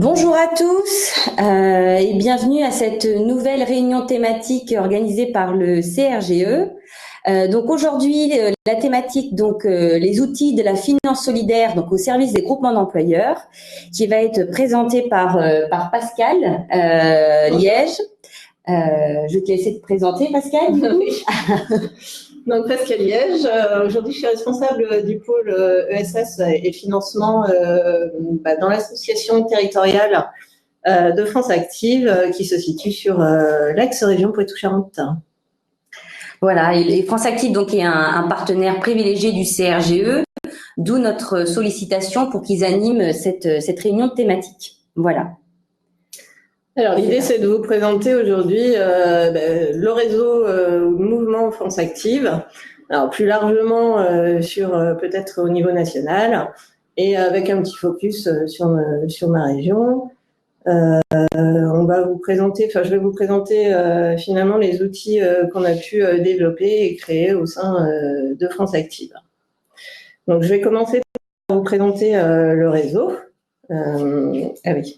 Bonjour à tous et bienvenue à cette nouvelle réunion thématique organisée par le CRGE. Donc aujourd'hui, la thématique les outils de la finance solidaire donc au service des groupements d'employeurs, qui va être présentée par Pascal Liège. Je vais te laisser te présenter, Pascal. Oui. Donc Pascal Liège, aujourd'hui je suis responsable du pôle ESS et financement dans l'association territoriale de France Active qui se situe sur l'axe région Poitou-Charentes. Voilà, et France Active donc est un partenaire privilégié du CRGE, d'où notre sollicitation pour qu'ils animent cette réunion thématique. Voilà. Alors l'idée c'est de vous présenter aujourd'hui le réseau mouvement France Active, alors plus largement sur peut-être au niveau national et avec un petit focus sur ma région. On va vous présenter, je vais vous présenter finalement les outils qu'on a pu développer et créer au sein de France Active. Donc je vais commencer par vous présenter le réseau. Ah oui.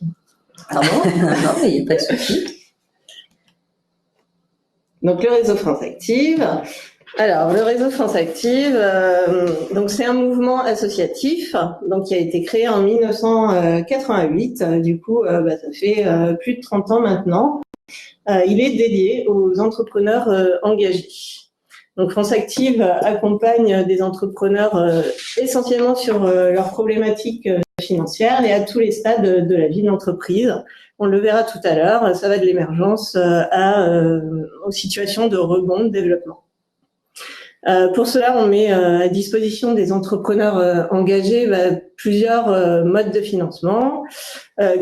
Pardon. Non, il n'y a pas de souci. Donc le réseau France Active. Alors le réseau France Active, donc c'est un mouvement associatif, donc qui a été créé en 1988. Du coup, ça fait plus de 30 ans maintenant. Il est dédié aux entrepreneurs engagés. Donc France Active accompagne des entrepreneurs essentiellement sur leurs problématiques financières et à tous les stades de la vie de l'entreprise. On le verra tout à l'heure, ça va de l'émergence aux situations de rebond, de développement. Pour cela, on met à disposition des entrepreneurs engagés plusieurs modes de financement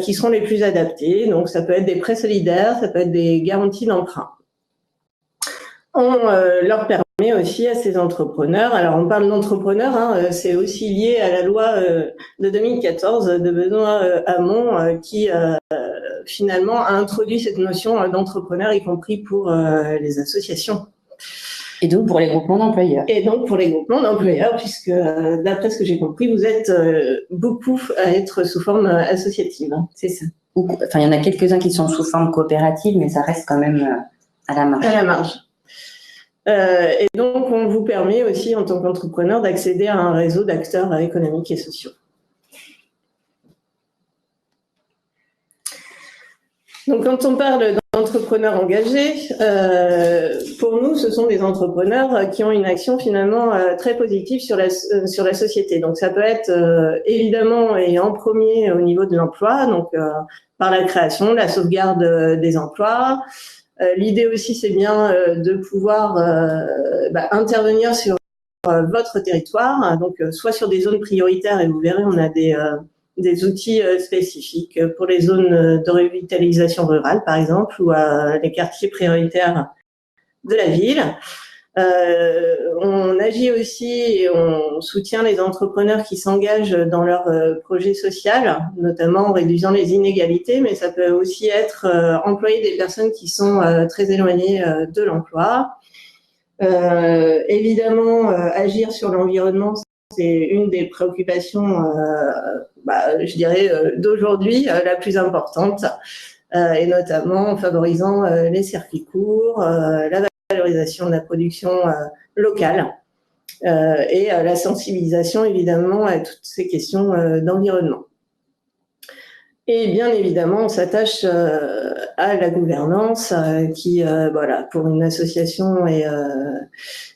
qui seront les plus adaptés. Donc, ça peut être des prêts solidaires, ça peut être des garanties d'emprunt. On leur permet aussi à ces entrepreneurs, alors on parle d'entrepreneurs, c'est aussi lié à la loi de 2014 de Benoît Hamon qui finalement a introduit cette notion d'entrepreneur, y compris pour les associations. Et donc pour les groupements d'employeurs. Et donc pour les groupements d'employeurs, puisque d'après ce que j'ai compris, vous êtes beaucoup à être sous forme associative. C'est ça. Enfin, il y en a quelques-uns qui sont sous forme coopérative, mais ça reste quand même à la marge. À la marge. Et donc on vous permet aussi en tant qu'entrepreneur d'accéder à un réseau d'acteurs économiques et sociaux. Donc, quand on parle d'entrepreneurs engagés, pour nous, ce sont des entrepreneurs qui ont une action finalement très positive sur la société. Donc, ça peut être évidemment et en premier au niveau de l'emploi, donc par la création, la sauvegarde des emplois. L'idée aussi, c'est bien de pouvoir intervenir sur votre territoire, donc soit sur des zones prioritaires, et vous verrez, on a des outils spécifiques pour les zones de revitalisation rurale, par exemple, ou les quartiers prioritaires de la ville. On agit aussi et on soutient les entrepreneurs qui s'engagent dans leur projet social, notamment en réduisant les inégalités, mais ça peut aussi être employer des personnes qui sont très éloignées de l'emploi. Évidemment, agir sur l'environnement, c'est une des préoccupations, je dirais, d'aujourd'hui, la plus importante, et notamment en favorisant les circuits courts, la valorisation de la production locale et la sensibilisation, évidemment, à toutes ces questions d'environnement. Et bien évidemment, on s'attache à la gouvernance qui, pour une association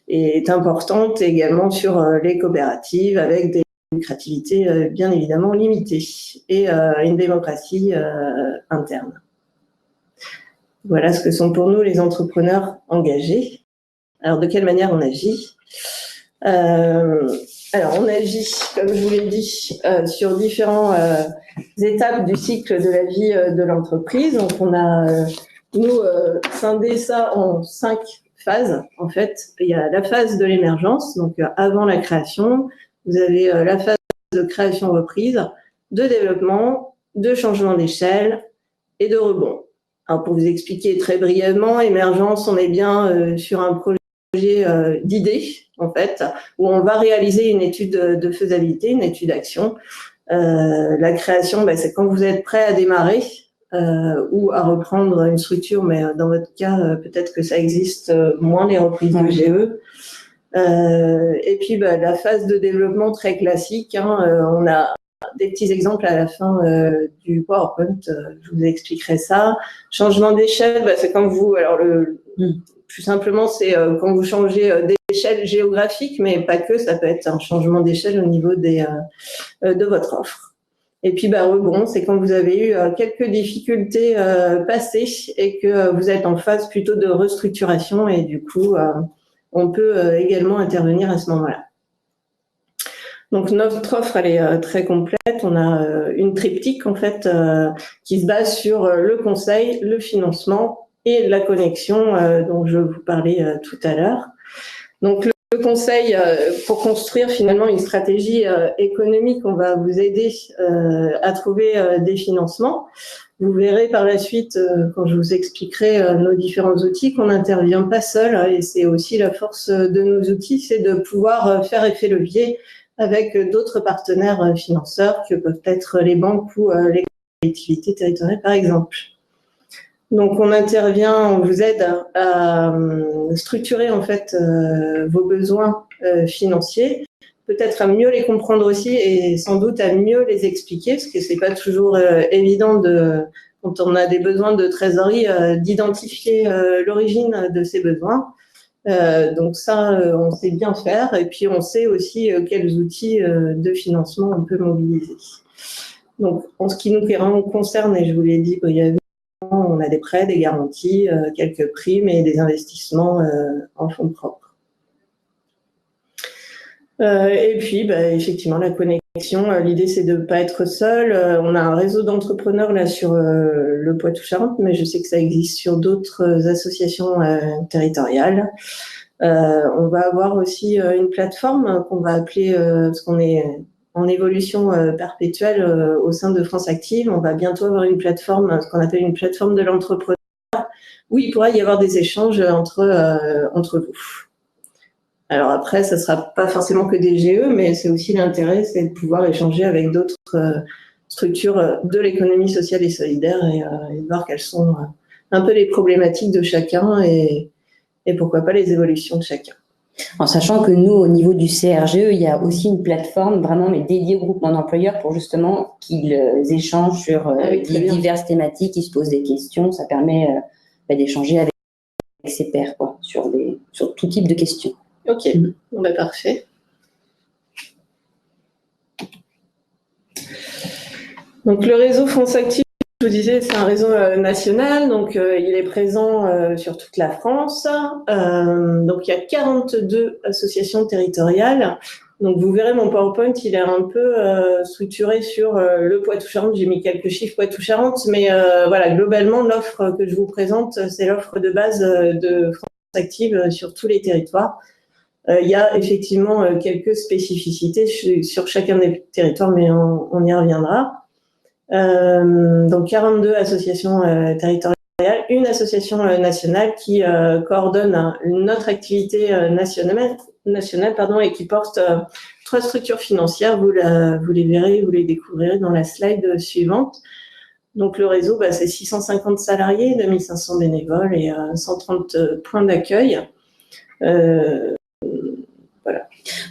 est importante également sur les coopératives avec des lucrativités bien évidemment limitées et une démocratie interne. Voilà ce que sont pour nous les entrepreneurs engagés. Alors, de quelle manière on agit ? Alors, on agit, comme je vous l'ai dit, sur différentes étapes du cycle de la vie de l'entreprise. Donc, on a, scindé ça en 5 phases. En fait, il y a la phase de l'émergence, donc avant la création. Vous avez la phase de création-reprise, de développement, de changement d'échelle et de rebond. Alors, pour vous expliquer très brièvement, émergence, on est bien sur un projet d'idées, en fait, où on va réaliser une étude de faisabilité, une étude d'action, La création, c'est quand vous êtes prêt à démarrer ou à reprendre une structure, mais dans votre cas, peut-être que ça existe moins, les reprises de GE. Et puis la phase de développement très classique, on a des petits exemples à la fin du PowerPoint, je vous expliquerai ça. Changement d'échelle, c'est quand vous, alors plus simplement, c'est quand vous changez d'échelle géographique, mais pas que, ça peut être un changement d'échelle au niveau de votre offre. Et puis rebond, c'est quand vous avez eu quelques difficultés passées et que vous êtes en phase plutôt de restructuration, et du coup, on peut également intervenir à ce moment-là. Donc notre offre, elle est très complète. On a une triptyque en fait qui se base sur le conseil, le financement et la connexion dont je vous parlais tout à l'heure. Donc le conseil, pour construire finalement une stratégie économique, on va vous aider à trouver des financements. Vous verrez par la suite, quand je vous expliquerai nos différents outils, qu'on n'intervient pas seul, et c'est aussi la force de nos outils, c'est de pouvoir faire effet levier avec d'autres partenaires financeurs que peuvent être les banques ou les collectivités territoriales, par exemple. Donc, on intervient, on vous aide à structurer en fait vos besoins financiers, peut-être à mieux les comprendre aussi et sans doute à mieux les expliquer, parce que c'est pas toujours évident quand on a des besoins de trésorerie, d'identifier l'origine de ces besoins. Donc ça, on sait bien faire, et puis on sait aussi quels outils de financement on peut mobiliser. Donc, en ce qui nous concerne, et je vous l'ai dit brièvement, on a des prêts, des garanties, quelques primes et des investissements en fonds propres. Et puis, effectivement, la connexion. L'idée, c'est de ne pas être seul. On a un réseau d'entrepreneurs là sur le Poitou-Charentes, mais je sais que ça existe sur d'autres associations territoriales. On va avoir aussi une plateforme qu'on va appeler, parce qu'on est en évolution perpétuelle au sein de France Active. On va bientôt avoir une plateforme, ce qu'on appelle une plateforme de l'entrepreneur, où il pourra y avoir des échanges entre vous. Alors après, ça sera pas forcément que des GE, mais c'est aussi l'intérêt, c'est de pouvoir échanger avec d'autres structures de l'économie sociale et solidaire et voir quelles sont un peu les problématiques de chacun et pourquoi pas les évolutions de chacun. En sachant que nous, au niveau du CRGE, il y a aussi une plateforme vraiment dédiée au groupement d'employeurs pour justement qu'ils échangent sur diverses thématiques, ils se posent des questions. Ça permet d'échanger avec ses pairs sur tout type de questions. Ok, parfait. Donc le réseau France Active, je vous disais, c'est un réseau national, donc il est présent sur toute la France. Donc il y a 42 associations territoriales. Donc vous verrez, mon PowerPoint, il est un peu structuré sur le Poitou-Charentes. J'ai mis quelques chiffres Poitou-Charentes, mais voilà, globalement, l'offre que je vous présente, c'est l'offre de base de France Active sur tous les territoires. Il y a effectivement quelques spécificités sur chacun des territoires, mais on y reviendra. Donc 42 associations territoriales, une association nationale qui coordonne notre activité nationale et qui porte 3 structures financières. Vous les verrez, vous les découvrirez dans la slide suivante. Donc le réseau, c'est 650 salariés, 2500 bénévoles et 130 points d'accueil. Voilà.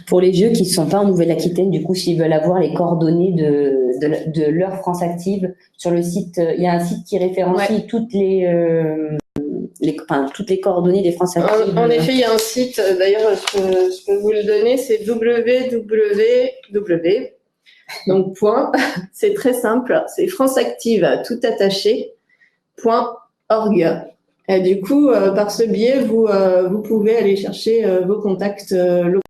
Pour les jeux qui ne sont pas en Nouvelle-Aquitaine, du coup, s'ils veulent avoir les coordonnées de leur France Active, sur le site, il y a un site qui référencie toutes les coordonnées des France Active. En effet, il y a un site, d'ailleurs, je peux vous le donner, c'est www. Donc, c'est très simple, c'est franceactive, tout attaché, .org. Et du coup, par ce biais, vous pouvez aller chercher vos contacts locaux.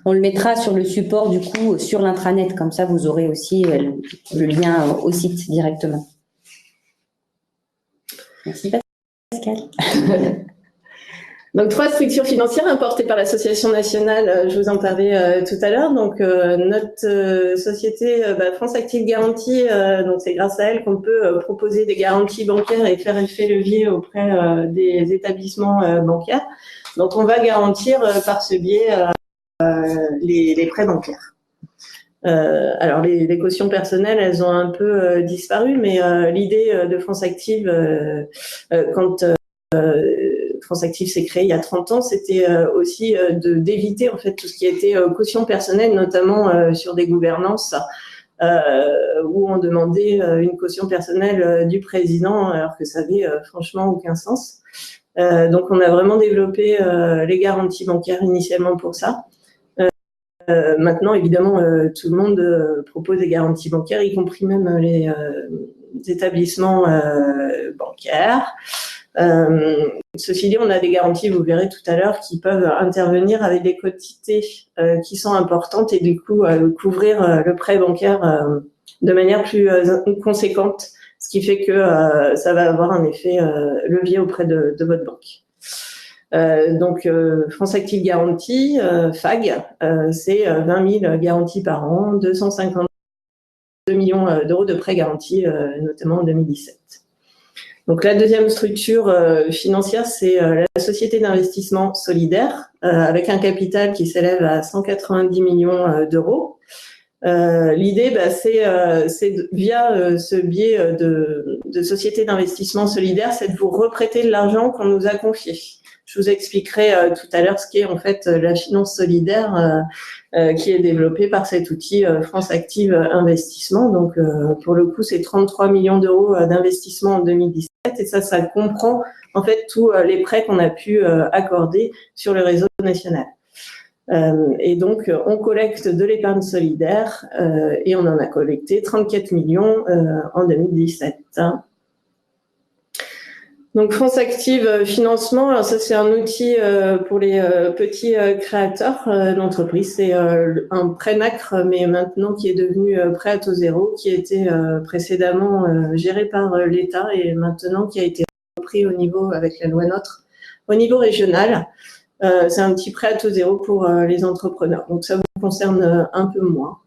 On le mettra sur le support, du coup, sur l'intranet. Comme ça, vous aurez aussi le lien au site directement. Merci, Pascal. Donc, 3 structures financières importées par l'association nationale, je vous en parlais tout à l'heure. Donc, notre société France Active Garantie, donc c'est grâce à elle qu'on peut proposer des garanties bancaires et faire effet levier auprès des établissements bancaires. Donc, on va garantir par ce biais les prêts bancaires. Alors les cautions personnelles, elles ont un peu disparu, mais l'idée de France Active, quand France Active s'est créée il y a 30 ans, c'était aussi d'éviter en fait tout ce qui était caution personnelle, notamment sur des gouvernances où on demandait une caution personnelle du président, alors que ça n'avait franchement aucun sens. Donc on a vraiment développé les garanties bancaires initialement pour ça. Maintenant, évidemment, tout le monde propose des garanties bancaires, y compris même les établissements bancaires. Ceci dit, on a des garanties, vous verrez tout à l'heure, qui peuvent intervenir avec des quantités qui sont importantes et du coup couvrir le prêt bancaire de manière plus conséquente, ce qui fait que ça va avoir un effet levier auprès de votre banque. Donc France Active Garantie, FAG, c'est 20 000 garanties par an, 252 millions d'euros de prêts garantis, notamment en 2017. Donc la deuxième structure financière, c'est la société d'investissement solidaire, avec un capital qui s'élève à 190 millions d'euros. L'idée, c'est via ce biais de société d'investissement solidaire, c'est de vous reprêter de l'argent qu'on nous a confié. Je vous expliquerai tout à l'heure ce qu'est en fait la finance solidaire qui est développée par cet outil France Active Investissement. Donc pour le coup, c'est 33 millions d'euros d'investissement en 2017 et ça comprend en fait tous les prêts qu'on a pu accorder sur le réseau national. Et donc on collecte de l'épargne solidaire et on en a collecté 34 millions en 2017. Donc France Active Financement, alors ça c'est un outil pour les petits créateurs d'entreprise. C'est un prêt nacre, mais maintenant qui est devenu prêt à taux zéro, qui était précédemment géré par l'État et maintenant qui a été repris au niveau, avec la loi NOTRe, au niveau régional. C'est un petit prêt à taux zéro pour les entrepreneurs. Donc ça vous concerne un peu moins.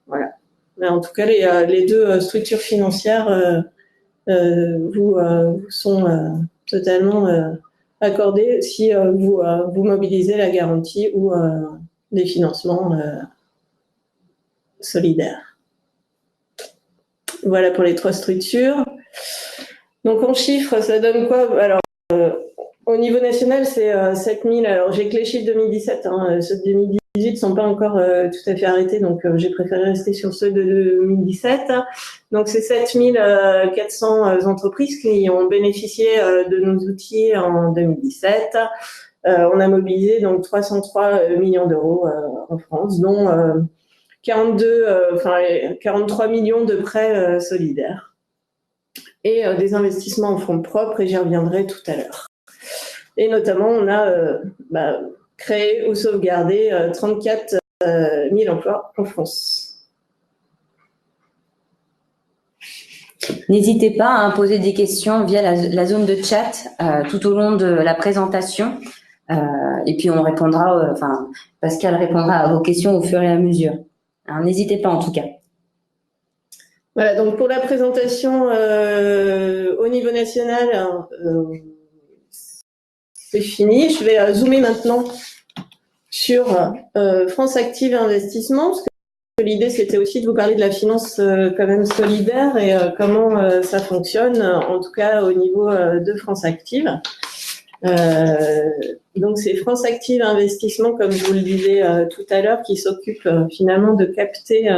Voilà. Mais en tout cas, les deux structures financières vous sont totalement accordés si vous mobilisez la garantie ou des financements solidaires. Voilà pour les trois structures. Donc en chiffres, ça donne quoi? Alors au niveau national, c'est 7000. Alors j'ai que les chiffres 2017, ceux de 2018 ne sont pas encore tout à fait arrêtés, donc j'ai préféré rester sur ceux de 2017. Donc c'est 7400 entreprises qui ont bénéficié de nos outils en 2017. On a mobilisé donc 303 millions d'euros en France, dont 43 millions de prêts solidaires et des investissements en fonds propres, et j'y reviendrai tout à l'heure. Et notamment, on a créé ou sauvegardé 34 000 emplois en France. N'hésitez pas à poser des questions via la zone de chat tout au long de la présentation. Et puis, on répondra, Pascal répondra à vos questions au fur et à mesure. Alors, n'hésitez pas en tout cas. Voilà, donc pour la présentation au niveau national, c'est fini. Je vais zoomer maintenant sur France Active Investissement, parce que l'idée, c'était aussi de vous parler de la finance quand même solidaire et comment ça fonctionne, en tout cas au niveau de France Active. Donc, c'est France Active Investissement, comme je vous le disais tout à l'heure, qui s'occupe finalement de capter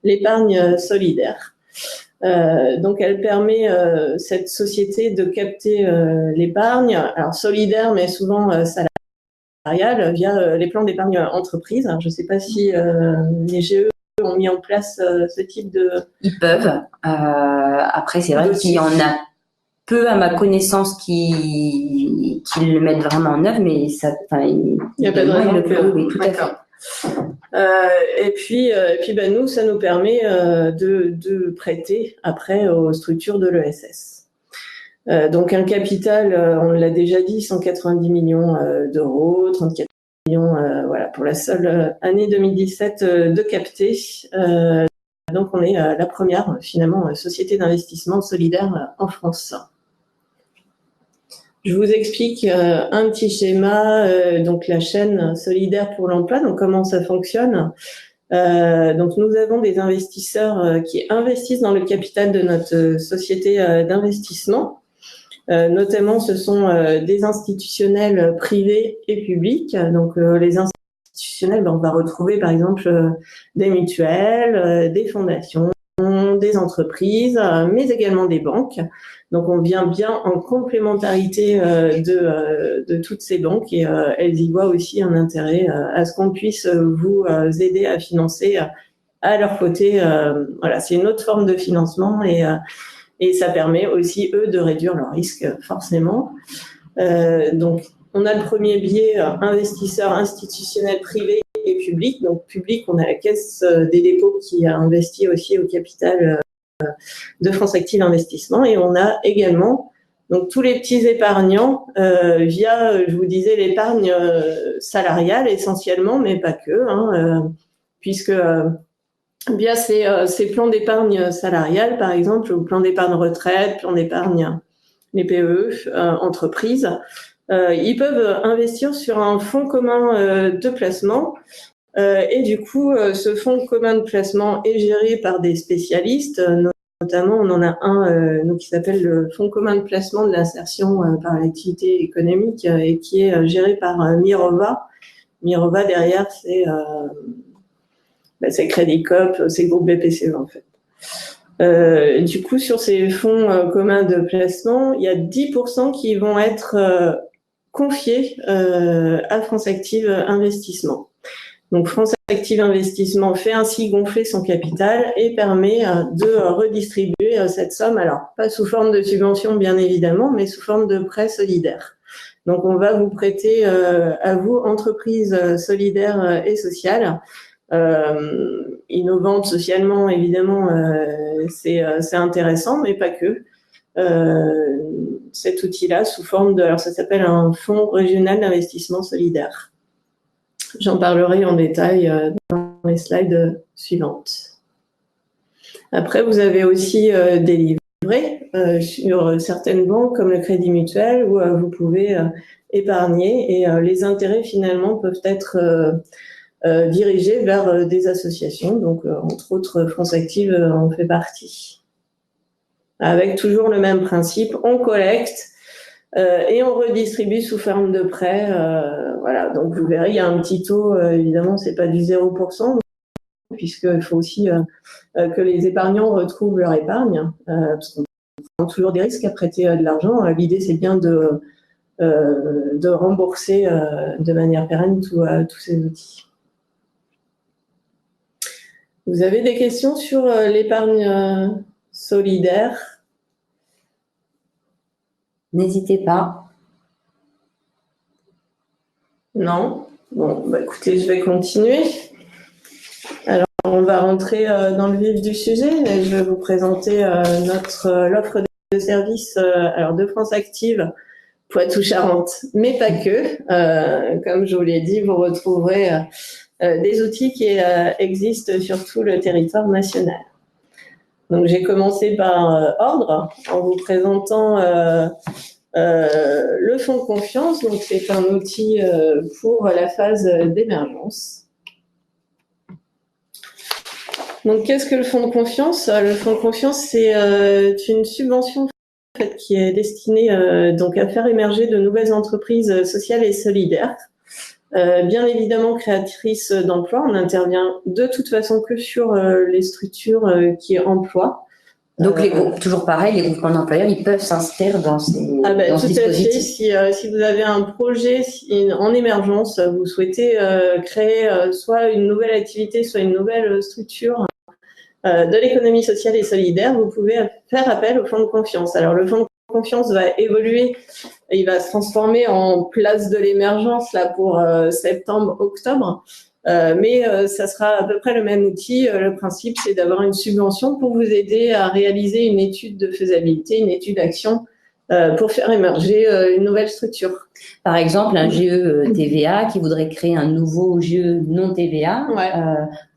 l'épargne solidaire. Donc, elle permet cette société de capter l'épargne, alors solidaire, mais souvent salariale, via les plans d'épargne entreprise. Alors, je ne sais pas si les GE ont mis en place ce type de... Ils peuvent. Après, c'est vrai qu'il y en a peu, à ma connaissance, qui le mettent vraiment en œuvre, mais ça, il n'y a pas de raison que... Oui, tout à fait. Et puis nous, ça nous permet de prêter après aux structures de l'ESS. Donc un capital, on l'a déjà dit, 190 millions d'euros, 34 millions pour la seule année 2017 de capter. Donc on est la première finalement société d'investissement solidaire en France. Je vous explique un petit schéma, donc la chaîne solidaire pour l'emploi, donc comment ça fonctionne. Donc nous avons des investisseurs qui investissent dans le capital de notre société d'investissement. Notamment, ce sont des institutionnels privés et publics. Donc les institutionnels, on va retrouver par exemple des mutuelles, des fondations, des entreprises, mais également des banques. Donc on vient bien en complémentarité de toutes ces banques et elles y voient aussi un intérêt à ce qu'on puisse vous aider à financer à leur côté. Voilà, c'est une autre forme de financement et ça permet aussi eux de réduire leurs risques forcément. Donc on a le premier biais investisseurs institutionnels privés et publics. Donc public, on a la Caisse des dépôts qui a investi aussi au capital de France Active Investissement et on a également donc tous les petits épargnants via, je vous disais, l'épargne salariale essentiellement, mais pas que, puisque via ces plans d'épargne salariale, par exemple, ou plan d'épargne retraite, plan d'épargne, les PEE, entreprises, ils peuvent investir sur un fonds commun de placement. Et du coup, ce fonds commun de placement est géré par des spécialistes. Notamment, on en a un qui s'appelle le fonds commun de placement de l'insertion par l'activité économique et qui est géré par Mirova. Mirova, derrière, c'est Crédit Coop, c'est Groupe BPCE en fait. Du coup, sur ces fonds communs de placement, il y a 10% qui vont être confiés à France Active Investissement. Donc France Active Investissement fait ainsi gonfler son capital et permet de redistribuer cette somme, alors pas sous forme de subvention bien évidemment, mais sous forme de prêt solidaire. Donc on va vous prêter à vous, entreprises solidaires et sociales, innovantes socialement évidemment, c'est intéressant, mais pas que. Cet outil-là sous forme de, alors ça s'appelle un fonds régional d'investissement solidaire. J'en parlerai en détail dans les slides suivantes. Après, vous avez aussi des livrets sur certaines banques comme le Crédit Mutuel où vous pouvez épargner et les intérêts finalement peuvent être dirigés vers des associations. Donc, entre autres, France Active en fait partie. Avec toujours le même principe, on collecte et on redistribue sous forme de prêt. Voilà, donc vous verrez, il y a un petit taux, évidemment, c'est pas du 0%, puisqu'il faut aussi que les épargnants retrouvent leur épargne, parce qu'on prend toujours des risques à prêter de l'argent. L'idée, c'est bien de rembourser de manière pérenne tous ces outils. Vous avez des questions sur l'épargne solidaire? N'hésitez pas. Non? Bon, bah écoutez, je vais continuer. Alors, on va rentrer dans le vif du sujet. Je vais vous présenter l'offre de services alors de France Active Poitou-Charentes, mais pas que. Comme je vous l'ai dit, vous retrouverez des outils qui existent sur tout le territoire national. Donc, j'ai commencé par ordre en vous présentant le fonds de confiance. Donc, c'est un outil pour la phase d'émergence. Donc, qu'est-ce que le fonds de confiance? Le fonds de confiance, c'est une subvention en fait, qui est destinée donc à faire émerger de nouvelles entreprises sociales et solidaires. Bien évidemment créatrices d'emplois. On n'intervient de toute façon que sur les structures qui emploient. Donc les groupes, toujours pareil, les groupements d'employeurs, ils peuvent s'inscrire dans ce dispositif. Si vous avez un projet en émergence, vous souhaitez créer soit une nouvelle activité, soit une nouvelle structure de l'économie sociale et solidaire, vous pouvez faire appel au fonds de confiance. Alors le fonds de confiance va évoluer, il va se transformer en place de l'émergence là pour septembre-octobre. Mais ça sera à peu près le même outil. Le principe, c'est d'avoir une subvention pour vous aider à réaliser une étude de faisabilité, une étude d'action pour faire émerger une nouvelle structure. Par exemple, un GE TVA qui voudrait créer un nouveau GE non TVA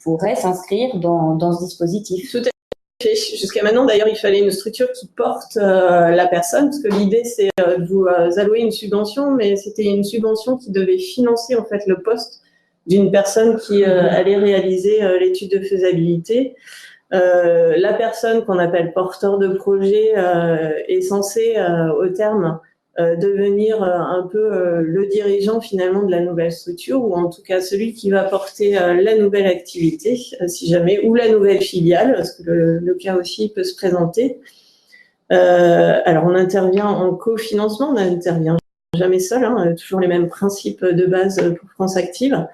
pourrait s'inscrire dans ce dispositif. Tout à fait. Jusqu'à maintenant, d'ailleurs, il fallait une structure qui porte la personne, parce que l'idée, c'est de vous allouer une subvention, mais c'était une subvention qui devait financer en fait le poste d'une personne qui allait réaliser l'étude de faisabilité. La personne qu'on appelle porteur de projet est censée, au terme, devenir un peu le dirigeant finalement de la nouvelle structure, ou en tout cas celui qui va porter la nouvelle activité, si jamais, ou la nouvelle filiale, parce que le cas aussi peut se présenter. Alors on intervient en cofinancement, on n'intervient jamais seul, hein, toujours les mêmes principes de base pour France Active.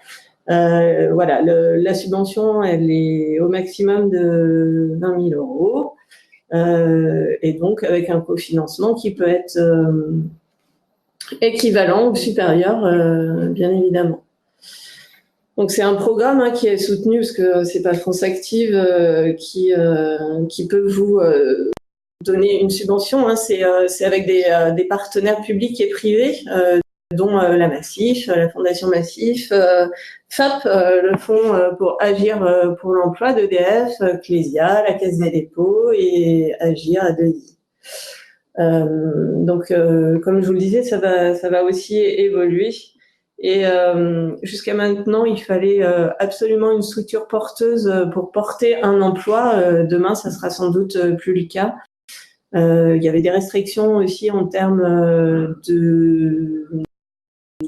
Voilà, la subvention, elle est au maximum de 20 000 euros, et donc avec un cofinancement qui peut être équivalent ou supérieur, bien évidemment. Donc c'est un programme qui est soutenu, parce que c'est pas France Active qui peut vous donner une subvention, c'est avec des partenaires publics et privés, dont la Massif, la Fondation Massif, FAP, le Fonds pour agir pour l'emploi d'EDF, Clésia, la Caisse des dépôts et Agir à Deuilly. Donc, comme je vous le disais, ça va aussi évoluer. Et jusqu'à maintenant, il fallait absolument une structure porteuse pour porter un emploi. Demain, ça sera sans doute plus le cas. Il y avait des restrictions aussi en termes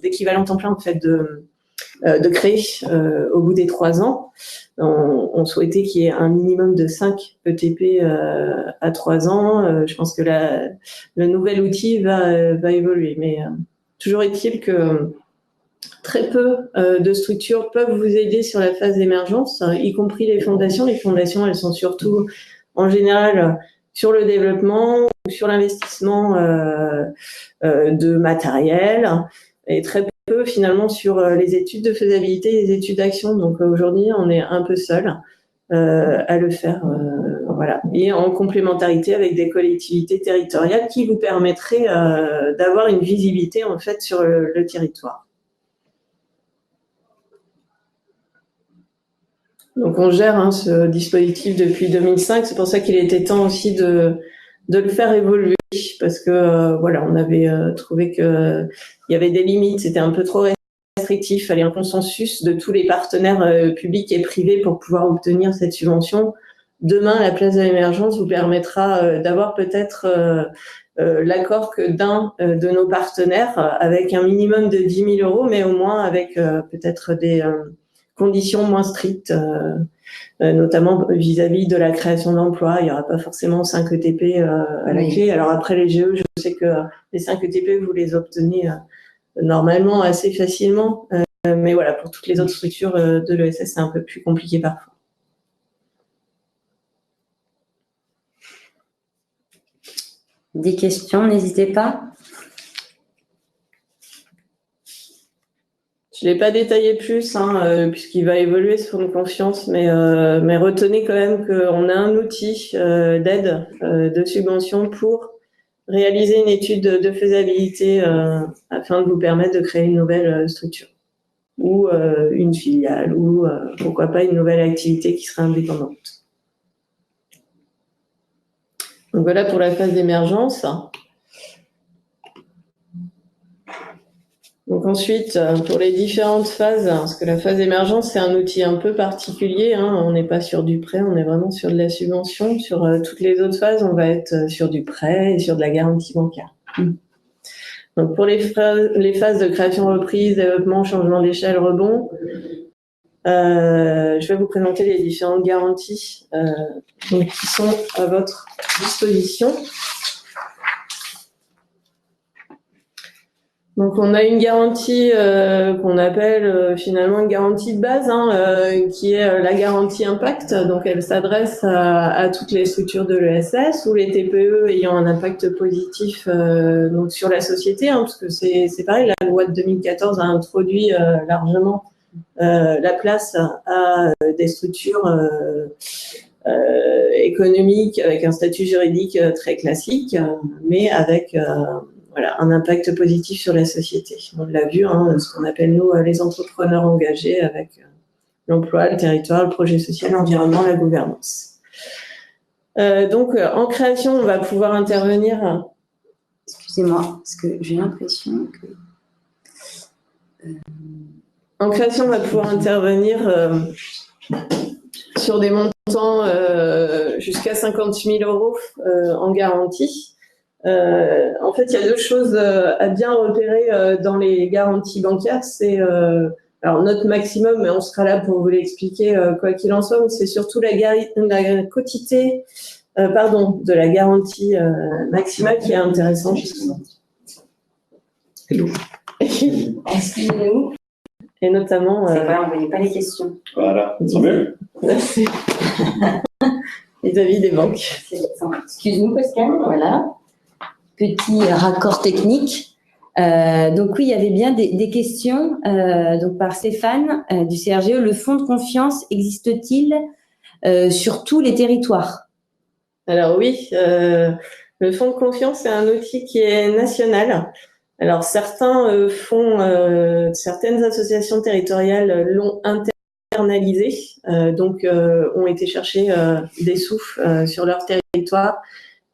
d'équivalent temps plein, en fait, de créer au bout des 3 ans. On souhaitait qu'il y ait un minimum de 5 ETP à 3 ans. Je pense que le nouvel outil va évoluer. Mais toujours est-il que très peu de structures peuvent vous aider sur la phase d'émergence, y compris les fondations. Les fondations, elles sont surtout, en général, sur le développement ou sur l'investissement de matériel, et très peu finalement sur les études de faisabilité et les études d'action. Donc aujourd'hui, on est un peu seul à le faire, voilà, et en complémentarité avec des collectivités territoriales qui vous permettraient d'avoir une visibilité en fait sur le territoire. Donc on gère ce dispositif depuis 2005. C'est pour ça qu'il était temps aussi de le faire évoluer, parce que voilà, on avait trouvé que il y avait des limites, c'était un peu trop restrictif. Il fallait un consensus de tous les partenaires publics et privés pour pouvoir obtenir cette subvention. Demain, la place de l'émergence vous permettra d'avoir peut-être l'accord que d'un de nos partenaires, avec un minimum de 10 000 euros, mais au moins avec peut-être des conditions moins strictes, notamment vis-à-vis de la création d'emplois. Il n'y aura pas forcément 5 ETP à la clé. Alors après les GE, je sais que les 5 ETP, vous les obtenez normalement assez facilement. Mais voilà, pour toutes les autres structures de l'ESS, c'est un peu plus compliqué parfois. Des questions, n'hésitez pas. Je l'ai pas détaillé plus, puisqu'il va évoluer sur une confiance, mais retenez quand même qu'on a un outil d'aide, de subvention pour réaliser une étude de faisabilité afin de vous permettre de créer une nouvelle structure ou une filiale ou pourquoi pas une nouvelle activité qui sera indépendante. Donc voilà pour la phase d'émergence. Donc ensuite, pour les différentes phases, parce que la phase d'émergence, c'est un outil un peu particulier, on n'est pas sur du prêt, on est vraiment sur de la subvention. Sur toutes les autres phases, on va être sur du prêt et sur de la garantie bancaire. Donc pour les phases de création, reprise, développement, changement d'échelle, rebond, je vais vous présenter les différentes garanties qui sont à votre disposition. Donc on a une garantie qu'on appelle finalement une garantie de base, qui est la garantie impact. Donc elle s'adresse à toutes les structures de l'ESS ou les TPE ayant un impact positif donc sur la société, parce que c'est pareil, la loi de 2014 a introduit largement la place à des structures économiques avec un statut juridique très classique, mais avec voilà, un impact positif sur la société. On l'a vu, ce qu'on appelle nous les entrepreneurs engagés, avec l'emploi, le territoire, le projet social, l'environnement, la gouvernance. Donc en création, on va pouvoir intervenir. Excusez-moi, parce que j'ai l'impression que En création, on va pouvoir intervenir sur des montants jusqu'à 50 000 € en garantie. En fait, il y a deux choses à bien repérer dans les garanties bancaires. C'est alors notre maximum, mais on sera là pour vous l'expliquer quoi qu'il en soit, mais c'est surtout la quotité de la garantie maximale qui est intéressante. Hello. Excusez-nous. Et notamment... c'est vrai, on ne voyait pas les questions. Voilà, c'est mieux. Les avis des banques. Excuse-nous, Pascal. Voilà. Petit raccord technique. Donc oui, il y avait bien des questions donc par Stéphane du CRGE. Le fonds de confiance existe-t-il sur tous les territoires? Alors oui, le fonds de confiance, c'est un outil qui est national. Alors certaines associations territoriales l'ont internalisé, donc ont été chercher des sous sur leur territoire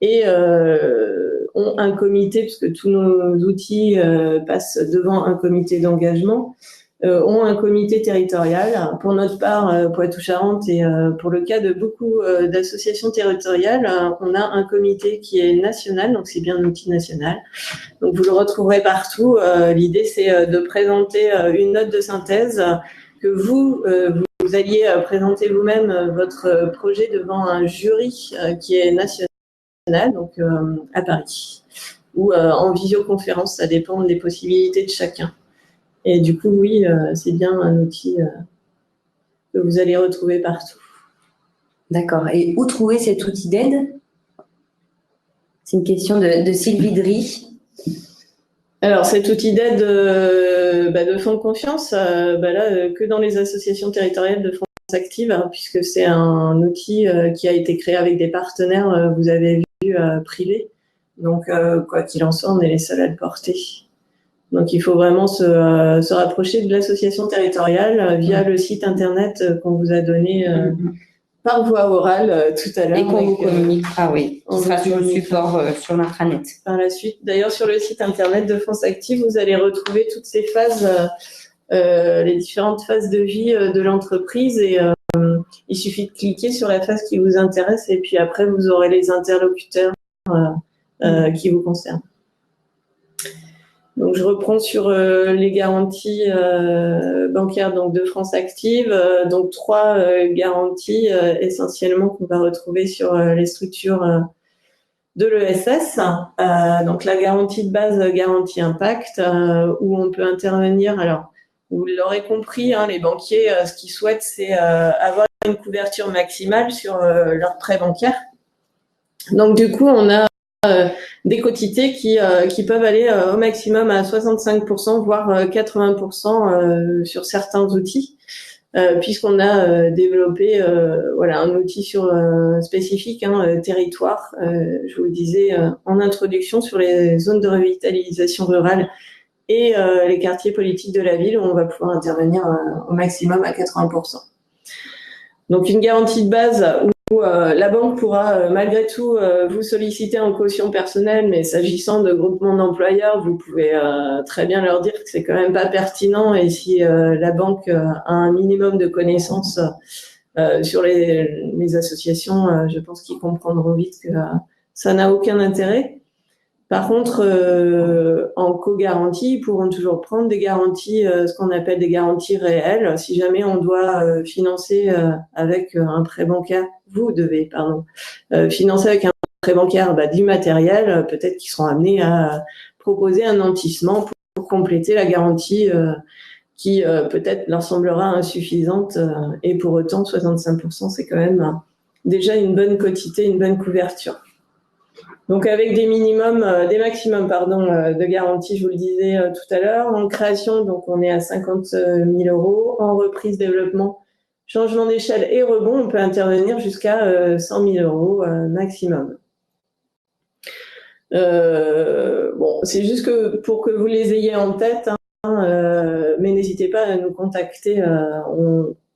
et ont un comité, puisque tous nos outils passent devant un comité d'engagement, ont un comité territorial. Pour notre part, Poitou-Charentes, et pour le cas de beaucoup d'associations territoriales, on a un comité qui est national, donc c'est bien un outil national. Donc vous le retrouverez partout. L'idée, c'est de présenter une note de synthèse que vous alliez présenter vous-même votre projet devant un jury qui est national, donc à Paris, ou en visioconférence, ça dépend des possibilités de chacun. Et du coup, oui, c'est bien un outil que vous allez retrouver partout. D'accord. Et où trouver cet outil d'aide? C'est une question de Sylvie Dry. Alors, cet outil d'aide de fonds de confiance, que dans les associations territoriales de France Active, hein, puisque c'est un outil qui a été créé avec des partenaires, vous avez vu, privés. Donc, quoi qu'il en soit, on est les seuls à le porter. Donc, il faut vraiment se rapprocher de l'association territoriale via le site internet qu'on vous a donné par voie orale tout à l'heure. Et qu'on vous communiquera, oui. On sera sur le support sur l'intranet. Par la suite. D'ailleurs, sur le site internet de France Active, vous allez retrouver toutes ces phases, les différentes phases de vie de l'entreprise. Et il suffit de cliquer sur la phase qui vous intéresse et puis après, vous aurez les interlocuteurs qui vous concernent. Donc, je reprends sur les garanties bancaires donc de France Active. Donc, 3 garanties essentiellement qu'on va retrouver sur les structures de l'ESS. Donc, la garantie de base, garantie impact, où on peut intervenir. Alors, vous l'aurez compris, hein, les banquiers, ce qu'ils souhaitent, c'est avoir une couverture maximale sur leurs prêts bancaires. Donc, du coup, on a des quotités qui peuvent aller au maximum à 65%, voire 80% sur certains outils, puisqu'on a développé un outil spécifique, territoire, je vous le disais en introduction, sur les zones de revitalisation rurale et les quartiers politiques de la ville, où on va pouvoir intervenir au maximum à 80%. Donc une garantie de base où la banque pourra malgré tout vous solliciter en caution personnelle, mais s'agissant de groupements d'employeurs, vous pouvez très bien leur dire que c'est quand même pas pertinent, et si la banque a un minimum de connaissances sur les associations, je pense qu'ils comprendront vite que ça n'a aucun intérêt. Par contre, en co-garantie, ils pourront toujours prendre des garanties, ce qu'on appelle des garanties réelles. Si jamais on doit financer avec un prêt bancaire, vous devez, financer avec un prêt bancaire du matériel, peut-être qu'ils seront amenés à proposer un nantissement pour compléter la garantie qui peut-être leur semblera insuffisante. Et pour autant, 65%, c'est quand même déjà une bonne quotité, une bonne couverture. Donc avec des maximums de garantie, je vous le disais tout à l'heure. En création, donc on est à 50 000 €. En reprise, développement, changement d'échelle et rebond, on peut intervenir jusqu'à 100 000 € maximum. C'est juste que pour que vous les ayez en tête, mais n'hésitez pas à nous contacter.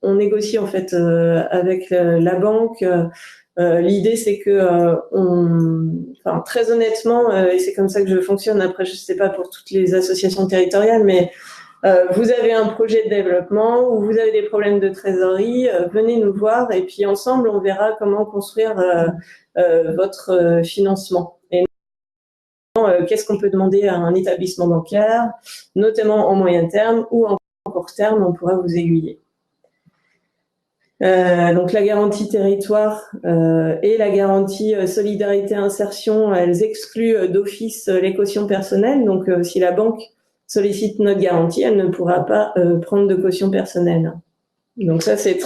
On négocie en fait avec la banque. L'idée, c'est que très honnêtement, et c'est comme ça que je fonctionne. Après, je sais pas pour toutes les associations territoriales, mais vous avez un projet de développement ou vous avez des problèmes de trésorerie, venez nous voir et puis ensemble, on verra comment construire votre financement. Et qu'est-ce qu'on peut demander à un établissement bancaire, notamment en moyen terme ou en court terme, on pourra vous aiguiller. Donc la garantie territoire et la garantie solidarité insertion, elles excluent d'office les cautions personnelles. Donc si la banque sollicite notre garantie, elle ne pourra pas prendre de caution personnelle. Donc ça c'est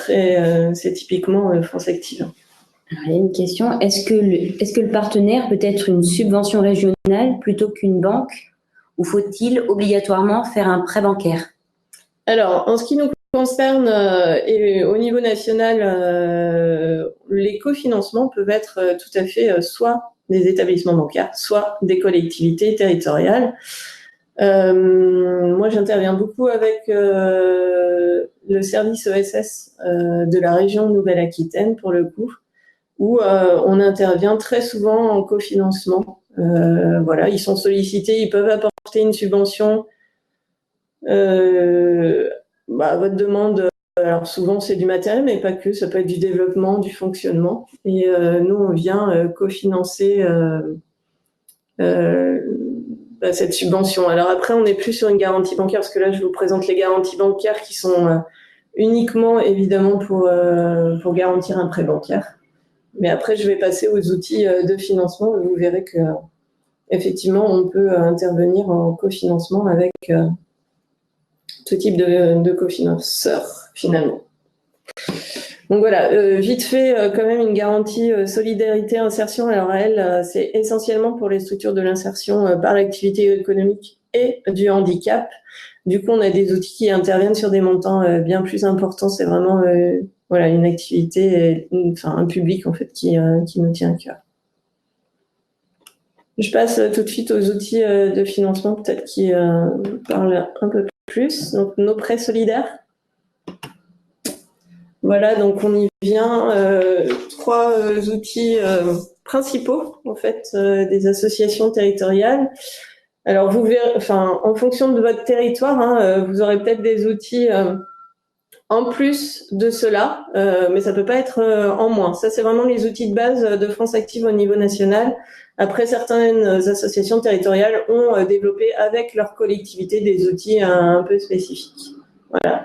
typiquement France Active. Alors, il y a une question, est-ce que le partenaire peut être une subvention régionale plutôt qu'une banque, ou faut-il obligatoirement faire un prêt bancaire? Alors en ce qui nous concerne et au niveau national, les cofinancements peuvent être tout à fait soit des établissements bancaires, soit des collectivités territoriales. Moi, j'interviens beaucoup avec le service ESS de la région Nouvelle-Aquitaine, pour le coup, où on intervient très souvent en cofinancement. Voilà, ils sont sollicités, ils peuvent apporter une subvention à votre demande. Alors souvent c'est du matériel, mais pas que, ça peut être du développement, du fonctionnement. Et nous, on vient cofinancer cette subvention. Alors après, on n'est plus sur une garantie bancaire, parce que là, je vous présente les garanties bancaires qui sont uniquement, évidemment, pour garantir un prêt bancaire. Mais après, je vais passer aux outils de financement, et vous verrez que effectivement, on peut intervenir en cofinancement avec tout type de cofinanceurs, finalement. Donc voilà, vite fait, quand même une garantie solidarité insertion. Alors elle, c'est essentiellement pour les structures de l'insertion par l'activité économique et du handicap. Du coup, on a des outils qui interviennent sur des montants bien plus importants. C'est vraiment voilà, une activité, un public en fait qui nous tient à cœur. Je passe tout de suite aux outils de financement, peut-être qui parlent un peu plus. Donc nos prêts solidaires. Voilà, donc on y vient. Trois outils principaux en fait des associations territoriales. Alors vous verrez, en fonction de votre territoire, vous aurez peut-être des outils en plus de cela, mais ça peut pas être en moins. Ça, c'est vraiment les outils de base de France Active au niveau national. Après, certaines associations territoriales ont développé avec leur collectivité des outils un peu spécifiques. Voilà.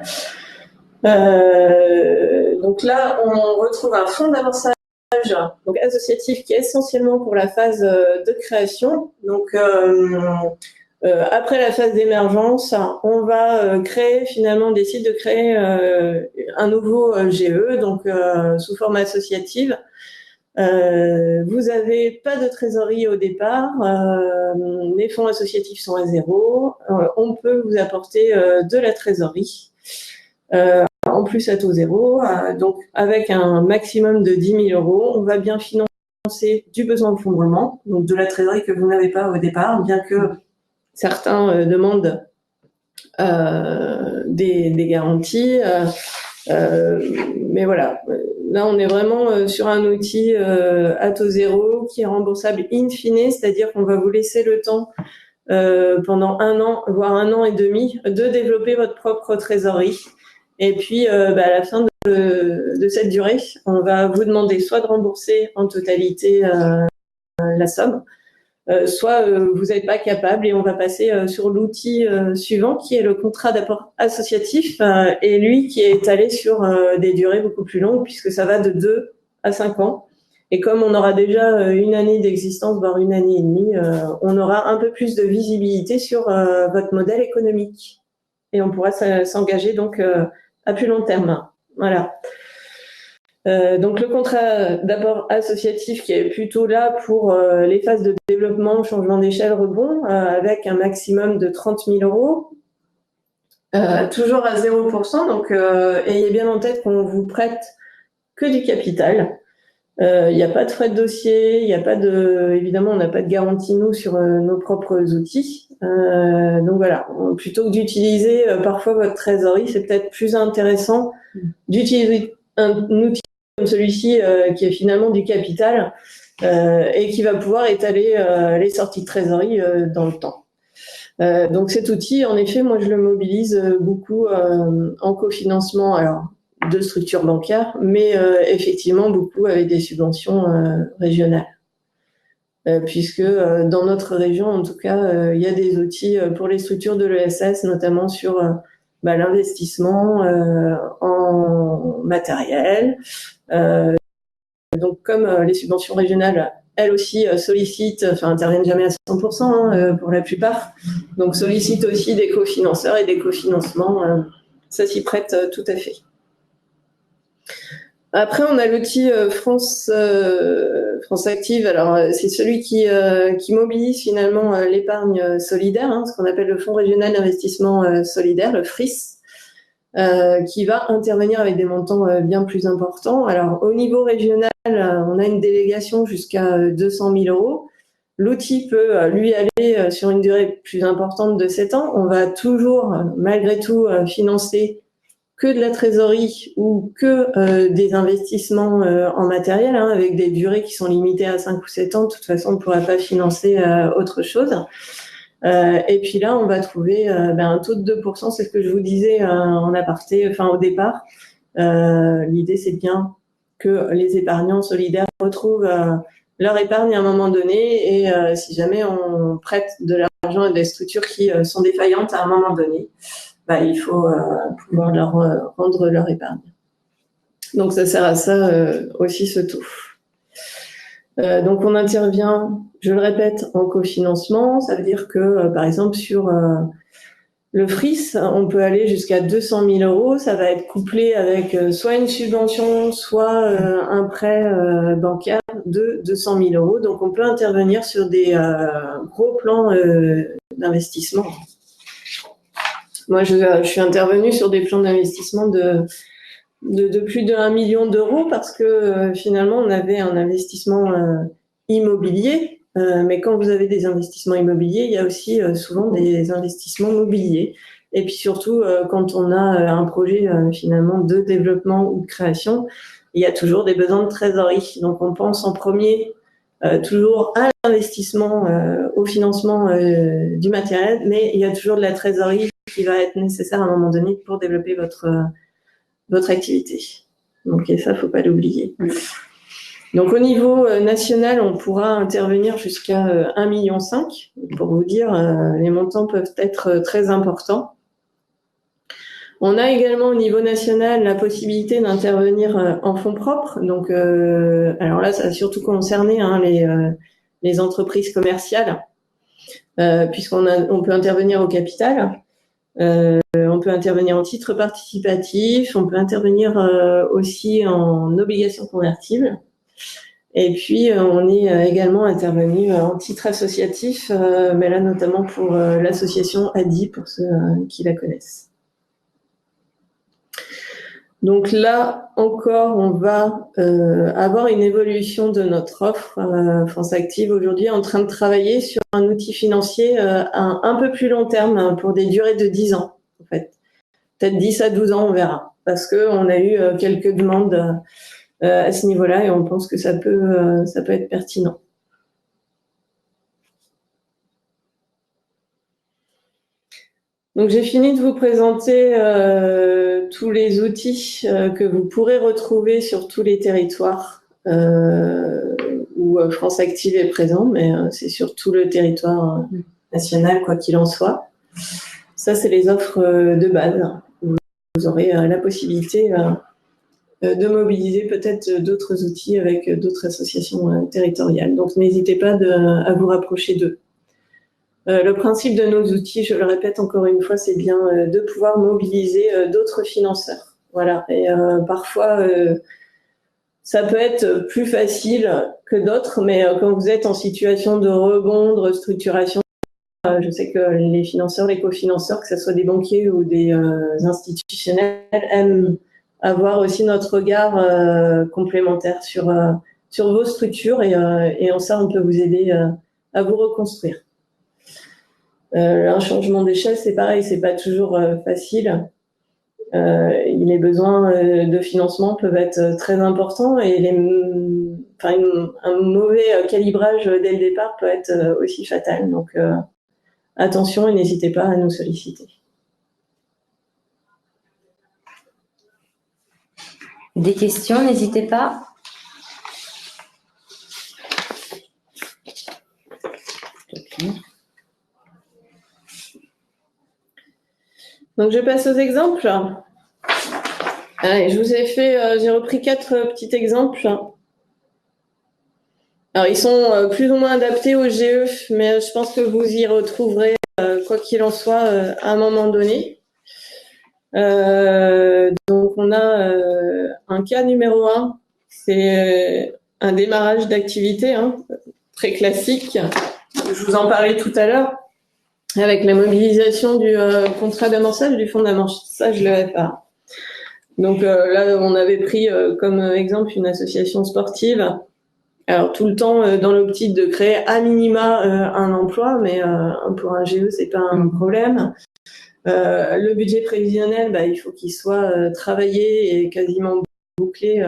Donc là, on retrouve un fonds d'amorçage donc associatif qui est essentiellement pour la phase de création. Donc après la phase d'émergence, on va décide de créer un nouveau GE, donc sous forme associative. Vous n'avez pas de trésorerie au départ, les fonds associatifs sont à zéro, on peut vous apporter de la trésorerie. En plus à taux zéro, donc avec un maximum de 10 000 €, on va bien financer du besoin de fondement, donc de la trésorerie que vous n'avez pas au départ, bien que certains demandent des garanties. Mais voilà, là on est vraiment sur un outil à taux zéro qui est remboursable in fine, c'est-à-dire qu'on va vous laisser le temps pendant 1 an, voire 1 an et demi, de développer votre propre trésorerie. Et puis, à la fin de cette durée, on va vous demander soit de rembourser en totalité la somme, soit vous n'êtes pas capable et on va passer sur l'outil suivant qui est le contrat d'apport associatif et lui qui est étalé sur des durées beaucoup plus longues puisque ça va de 2 à 5 ans. Et comme on aura déjà une année d'existence, voire une année et demie, on aura un peu plus de visibilité sur votre modèle économique. Et on pourra s'engager donc à plus long terme. Voilà. Donc le contrat d'apport associatif qui est plutôt là pour les phases de développement, changement d'échelle, rebond, avec un maximum de 30 000 €, toujours à 0%. Donc ayez bien en tête qu'on vous prête que du capital. Il n'y a pas de frais de dossier, il n'y a pas évidemment, on n'a pas de garantie nous sur nos propres outils. Donc voilà, plutôt que d'utiliser parfois votre trésorerie, c'est peut-être plus intéressant d'utiliser un outil comme celui-ci qui est finalement du capital et qui va pouvoir étaler les sorties de trésorerie dans le temps. Donc cet outil, en effet, moi je le mobilise beaucoup en cofinancement, alors de structures bancaires, mais effectivement beaucoup avec des subventions régionales. Puisque dans notre région, en tout cas, il y a des outils pour les structures de l'ESS, notamment sur l'investissement en matériel. Donc, comme les subventions régionales, elles aussi sollicitent, interviennent jamais à 100% pour la plupart, donc sollicitent aussi des cofinanceurs et des cofinancements. Ça s'y prête tout à fait. Après, on a l'outil France Active. Alors, c'est celui qui mobilise finalement l'épargne solidaire, ce qu'on appelle le Fonds régional d'investissement solidaire, le FRIS, qui va intervenir avec des montants bien plus importants. Alors, au niveau régional, on a une délégation jusqu'à 200 000 euros. L'outil peut, lui, aller sur une durée plus importante de 7 ans. On va toujours, malgré tout, financer que de la trésorerie ou que des investissements en matériel, avec des durées qui sont limitées à 5 ou 7 ans. De toute façon, on ne pourra pas financer autre chose. Et puis là, on va trouver un taux de 2%, c'est ce que je vous disais en aparté, au départ. L'idée, c'est bien que les épargnants solidaires retrouvent leur épargne à un moment donné, et si jamais on prête de l'argent à des structures qui sont défaillantes à un moment donné, il faut pouvoir leur rendre leur épargne. Donc ça sert à ça aussi, ce taux. Donc on intervient, je le répète, en cofinancement. Ça veut dire que, par exemple, sur le FRIS, on peut aller jusqu'à 200 000 euros. Ça va être couplé avec soit une subvention, soit un prêt bancaire de 200 000 euros. Donc on peut intervenir sur des gros plans d'investissement. Moi, je suis intervenue sur des plans d'investissement de plus de 1 million d'euros parce que finalement, on avait un investissement immobilier. Mais quand vous avez des investissements immobiliers, il y a aussi souvent des investissements mobiliers. Et puis surtout, quand on a un projet finalement de développement ou de création, il y a toujours des besoins de trésorerie. Donc, on pense en premier toujours à l'investissement, au financement du matériel, mais il y a toujours de la trésorerie qui va être nécessaire à un moment donné pour développer votre activité. Donc, et ça, faut pas l'oublier. Donc, au niveau national, on pourra intervenir jusqu'à 1,5 million. Pour vous dire, les montants peuvent être très importants. On a également au niveau national la possibilité d'intervenir en fonds propres. Donc, alors là, ça a surtout concerné les entreprises commerciales, puisqu'on peut intervenir au capital. On peut intervenir en titre participatif, on peut intervenir aussi en obligations convertibles. Et puis, on est également intervenu en titre associatif, mais là notamment pour l'association ADI, pour ceux qui la connaissent. Donc là encore, on va avoir une évolution de notre offre France Active aujourd'hui, en train de travailler sur un outil financier un peu plus long terme, pour des durées de 10 ans, en fait. Peut-être 10 à 12 ans, on verra. Parce qu'on a eu quelques demandes à ce niveau-là et on pense que ça peut être pertinent. Donc j'ai fini de vous présenter tous les outils que vous pourrez retrouver sur tous les territoires où France Active est présent, mais c'est sur tout le territoire national, quoi qu'il en soit. Ça, c'est les offres de base. Vous aurez la possibilité de mobiliser peut-être d'autres outils avec d'autres associations territoriales. Donc n'hésitez pas à vous rapprocher d'eux. Le principe de nos outils, je le répète encore une fois, c'est bien de pouvoir mobiliser d'autres financeurs. Voilà. Et parfois, ça peut être plus facile que d'autres, mais quand vous êtes en situation de rebond, de restructuration, je sais que les financeurs, les cofinanceurs, que ce soit des banquiers ou des institutionnels, aiment avoir aussi notre regard complémentaire sur vos structures et en ça, on peut vous aider à vous reconstruire. Un changement d'échelle, c'est pareil, c'est pas toujours facile. Les besoins de financement peuvent être très importants et un mauvais calibrage dès le départ peut être aussi fatal. Donc, attention et n'hésitez pas à nous solliciter. Des questions, n'hésitez pas. Donc, je passe aux exemples. Allez, je vous ai fait, j'ai repris 4 petits exemples. Alors, ils sont plus ou moins adaptés au GE, mais je pense que vous y retrouverez, quoi qu'il en soit, à un moment donné. Donc, on a un cas numéro 1, c'est un démarrage d'activité, très classique. Je vous en parlais tout à l'heure, avec la mobilisation du contrat d'amorçage du fonds d'amorçage de l'EFA. Donc là, on avait pris comme exemple une association sportive. Alors tout le temps dans l'optique de créer à minima un emploi, mais pour un GE, c'est pas un problème. Le budget prévisionnel, il faut qu'il soit travaillé et quasiment bouclé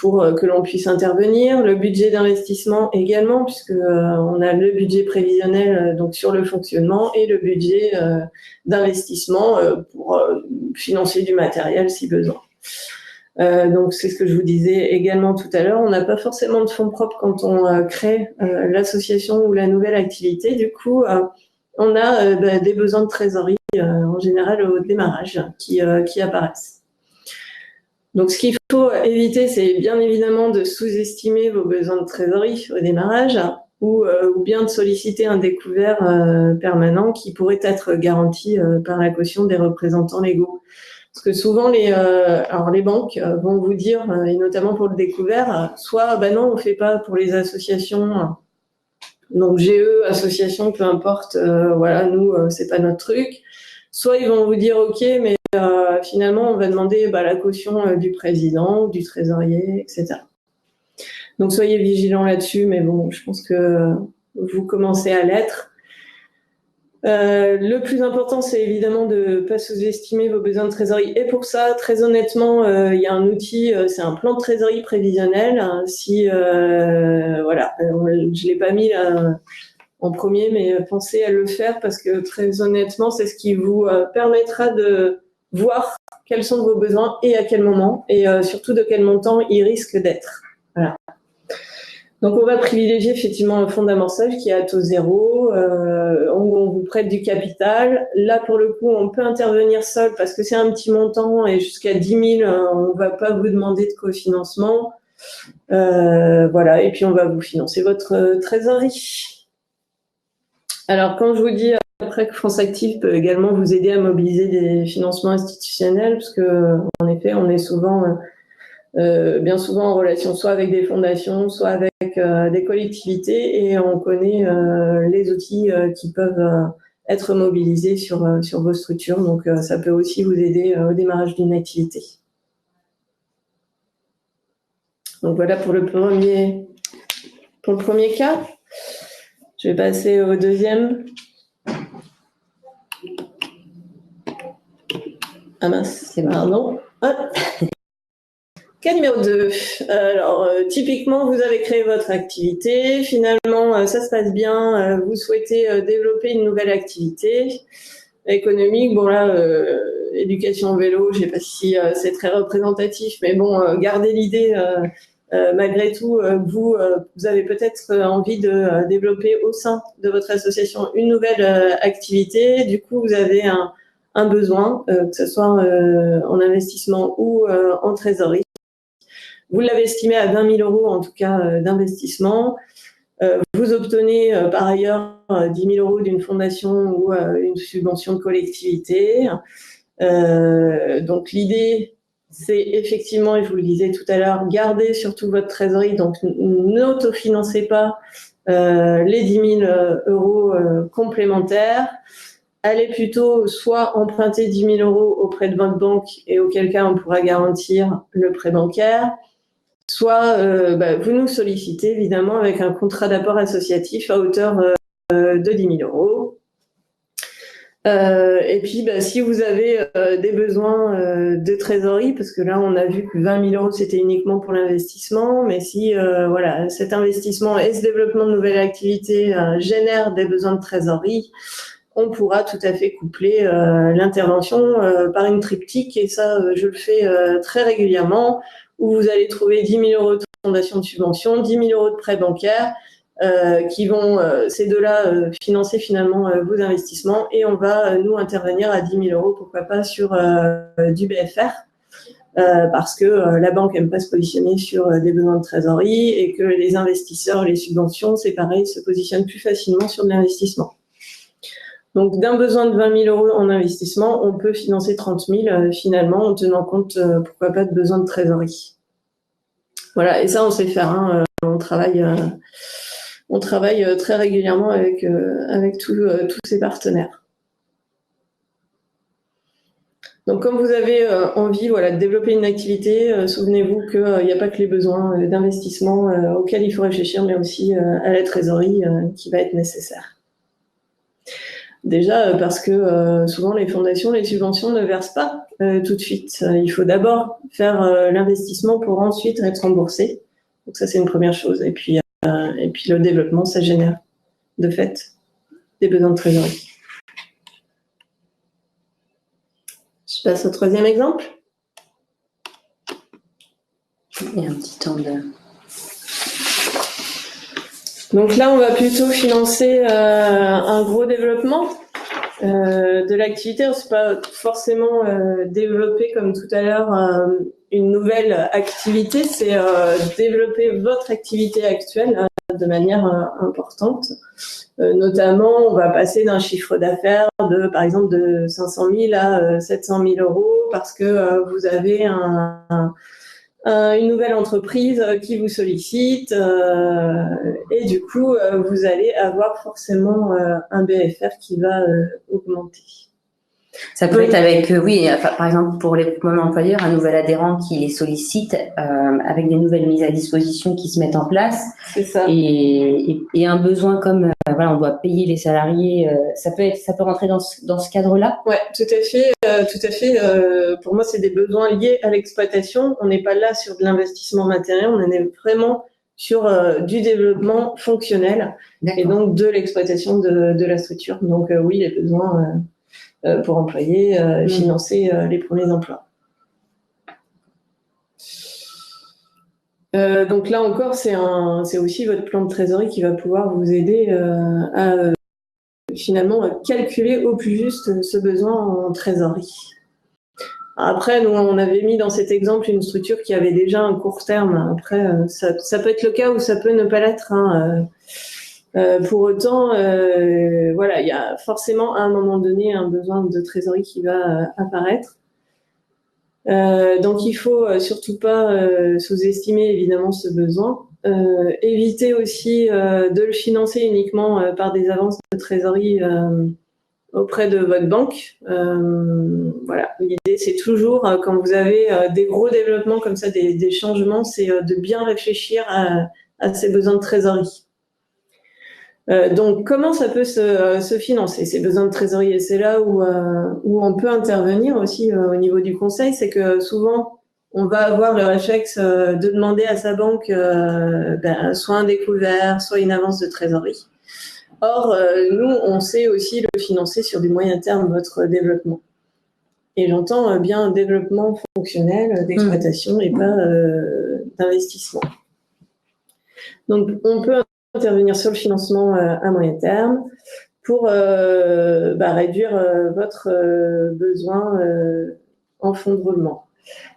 pour que l'on puisse intervenir. Le budget d'investissement également, puisque on a le budget prévisionnel donc sur le fonctionnement et le budget d'investissement pour financer du matériel si besoin. Donc c'est ce que je vous disais également tout à l'heure. On n'a pas forcément de fonds propres quand on crée l'association ou la nouvelle activité. Du coup, on a des besoins de trésorerie en général au démarrage qui apparaissent. Donc, ce qu'il faut éviter, c'est bien évidemment de sous-estimer vos besoins de trésorerie au démarrage ou bien de solliciter un découvert permanent qui pourrait être garanti par la caution des représentants légaux. Parce que souvent, les banques vont vous dire, et notamment pour le découvert, soit non, on fait pas pour les associations, donc GE, association, peu importe, nous, c'est pas notre truc. Soit ils vont vous dire, ok, mais finalement, on va demander la caution du président, du trésorier, etc. Donc, soyez vigilants là-dessus, mais bon, je pense que vous commencez à l'être. Le plus important, c'est évidemment de ne pas sous-estimer vos besoins de trésorerie. Et pour ça, très honnêtement, il y a un outil, c'est un plan de trésorerie prévisionnel. Je l'ai pas mis là en premier, mais pensez à le faire parce que très honnêtement, c'est ce qui vous permettra de voir quels sont vos besoins et à quel moment, et surtout de quel montant ils risquent d'être. Voilà. Donc, on va privilégier effectivement un fonds d'amorçage qui est à taux zéro, où on vous prête du capital. Là, pour le coup, on peut intervenir seul parce que c'est un petit montant et jusqu'à 10 000, on va pas vous demander de cofinancement. Et puis on va vous financer votre trésorerie. Alors, quand je vous dis après que France Active peut également vous aider à mobiliser des financements institutionnels, parce que en effet, on est bien souvent en relation soit avec des fondations, soit avec des collectivités, et on connaît les outils qui peuvent être mobilisés sur vos structures. Donc, ça peut aussi vous aider au démarrage d'une activité. Donc voilà pour le premier cas. Je vais passer au deuxième. Ah mince, c'est pardon. Cas numéro 2. Alors, typiquement, vous avez créé votre activité. Finalement, ça se passe bien. Vous souhaitez développer une nouvelle activité économique. Bon, là, éducation vélo, je ne sais pas si c'est très représentatif, mais bon, gardez l'idée malgré tout, vous avez peut-être envie de développer au sein de votre association une nouvelle activité. Du coup, vous avez un besoin, que ce soit en investissement ou en trésorerie. Vous l'avez estimé à 20 000 euros, en tout cas, d'investissement. Vous obtenez par ailleurs 10 000 euros d'une fondation ou une subvention de collectivité. Donc, l'idée, c'est effectivement, et je vous le disais tout à l'heure, garder surtout votre trésorerie. Donc, n'autofinancez pas les 10 000 euros complémentaires. Allez plutôt soit emprunter 10 000 euros auprès de votre banque, et auquel cas on pourra garantir le prêt bancaire, soit vous nous sollicitez évidemment avec un contrat d'apport associatif à hauteur de 10 000 euros. Et puis, si vous avez des besoins de trésorerie, parce que là, on a vu que 20 000 euros, c'était uniquement pour l'investissement, mais si voilà, cet investissement et ce développement de nouvelles activités génèrent des besoins de trésorerie, on pourra tout à fait coupler l'intervention par une triptyque, et ça, je le fais très régulièrement, où vous allez trouver 10 000 euros de fondation de subvention, 10 000 euros de prêt bancaire, qui vont, ces deux-là, financer finalement vos investissements, et on va, nous, intervenir à 10 000 euros, pourquoi pas, sur du BFR, parce que la banque aime pas se positionner sur des besoins de trésorerie, et que les investisseurs, les subventions, c'est pareil, se positionnent plus facilement sur de l'investissement. Donc, d'un besoin de 20 000 euros en investissement, on peut financer 30 000 finalement, en tenant compte, pourquoi pas, de besoins de trésorerie. Voilà, et ça, on sait faire. Hein, on travaille très régulièrement avec tous ces partenaires. Donc, comme vous avez envie, voilà, de développer une activité, souvenez-vous qu'il n'y a pas que les besoins d'investissement auxquels il faut réfléchir, mais aussi à la trésorerie qui va être nécessaire. Déjà parce que souvent les fondations, les subventions ne versent pas tout de suite. Il faut d'abord faire l'investissement pour ensuite être remboursé. Donc ça, c'est une première chose. Et puis le développement, ça génère de fait des besoins de trésorerie. Je passe au troisième exemple. Il y a un petit temps de... Donc là, on va plutôt financer un gros développement de l'activité. C'est pas forcément développer, comme tout à l'heure, une nouvelle activité. C'est développer votre activité actuelle de manière importante. Notamment, on va passer d'un chiffre d'affaires par exemple, de 500 000 à 700 000 euros parce que vous avez une nouvelle entreprise qui vous sollicite et du coup, vous allez avoir forcément un BFR qui va augmenter. Ça peut être avec, par exemple, pour les groupements d'employeurs, un nouvel adhérent qui les sollicite avec des nouvelles mises à disposition qui se mettent en place. C'est ça. Et un besoin comme, on doit payer les salariés, ça peut rentrer dans ce cadre-là. Ouais, tout à fait. Pour moi, c'est des besoins liés à l'exploitation. On n'est pas là sur de l'investissement matériel, on est vraiment sur du développement fonctionnel. D'accord. Et donc de l'exploitation de la structure. Donc oui, les besoins pour employer, financer les premiers emplois. Donc là encore, c'est aussi votre plan de trésorerie qui va pouvoir vous aider à finalement calculer au plus juste ce besoin en trésorerie. Après, nous, on avait mis dans cet exemple une structure qui avait déjà un court terme. Après, ça peut être le cas ou ça peut ne pas l'être. Hein. Pour autant, il y a forcément à un moment donné un besoin de trésorerie qui va apparaître. Donc, il faut surtout pas sous-estimer évidemment ce besoin. Éviter aussi de le financer uniquement par des avances de trésorerie auprès de votre banque. L'idée, c'est toujours, quand vous avez des gros développements comme ça, des changements, c'est de bien réfléchir à ces besoins de trésorerie. Donc, comment ça peut se financer, ces besoins de trésorerie? Et c'est là où on peut intervenir aussi au niveau du conseil. C'est que souvent, on va avoir le réflexe de demander à sa banque soit un découvert, soit une avance de trésorerie. Or, nous, on sait aussi le financer sur du moyen terme, votre développement. Et j'entends bien un développement fonctionnel, d'exploitation et pas d'investissement. Donc, on peut intervenir sur le financement à moyen terme pour réduire votre besoin en fonds de roulement.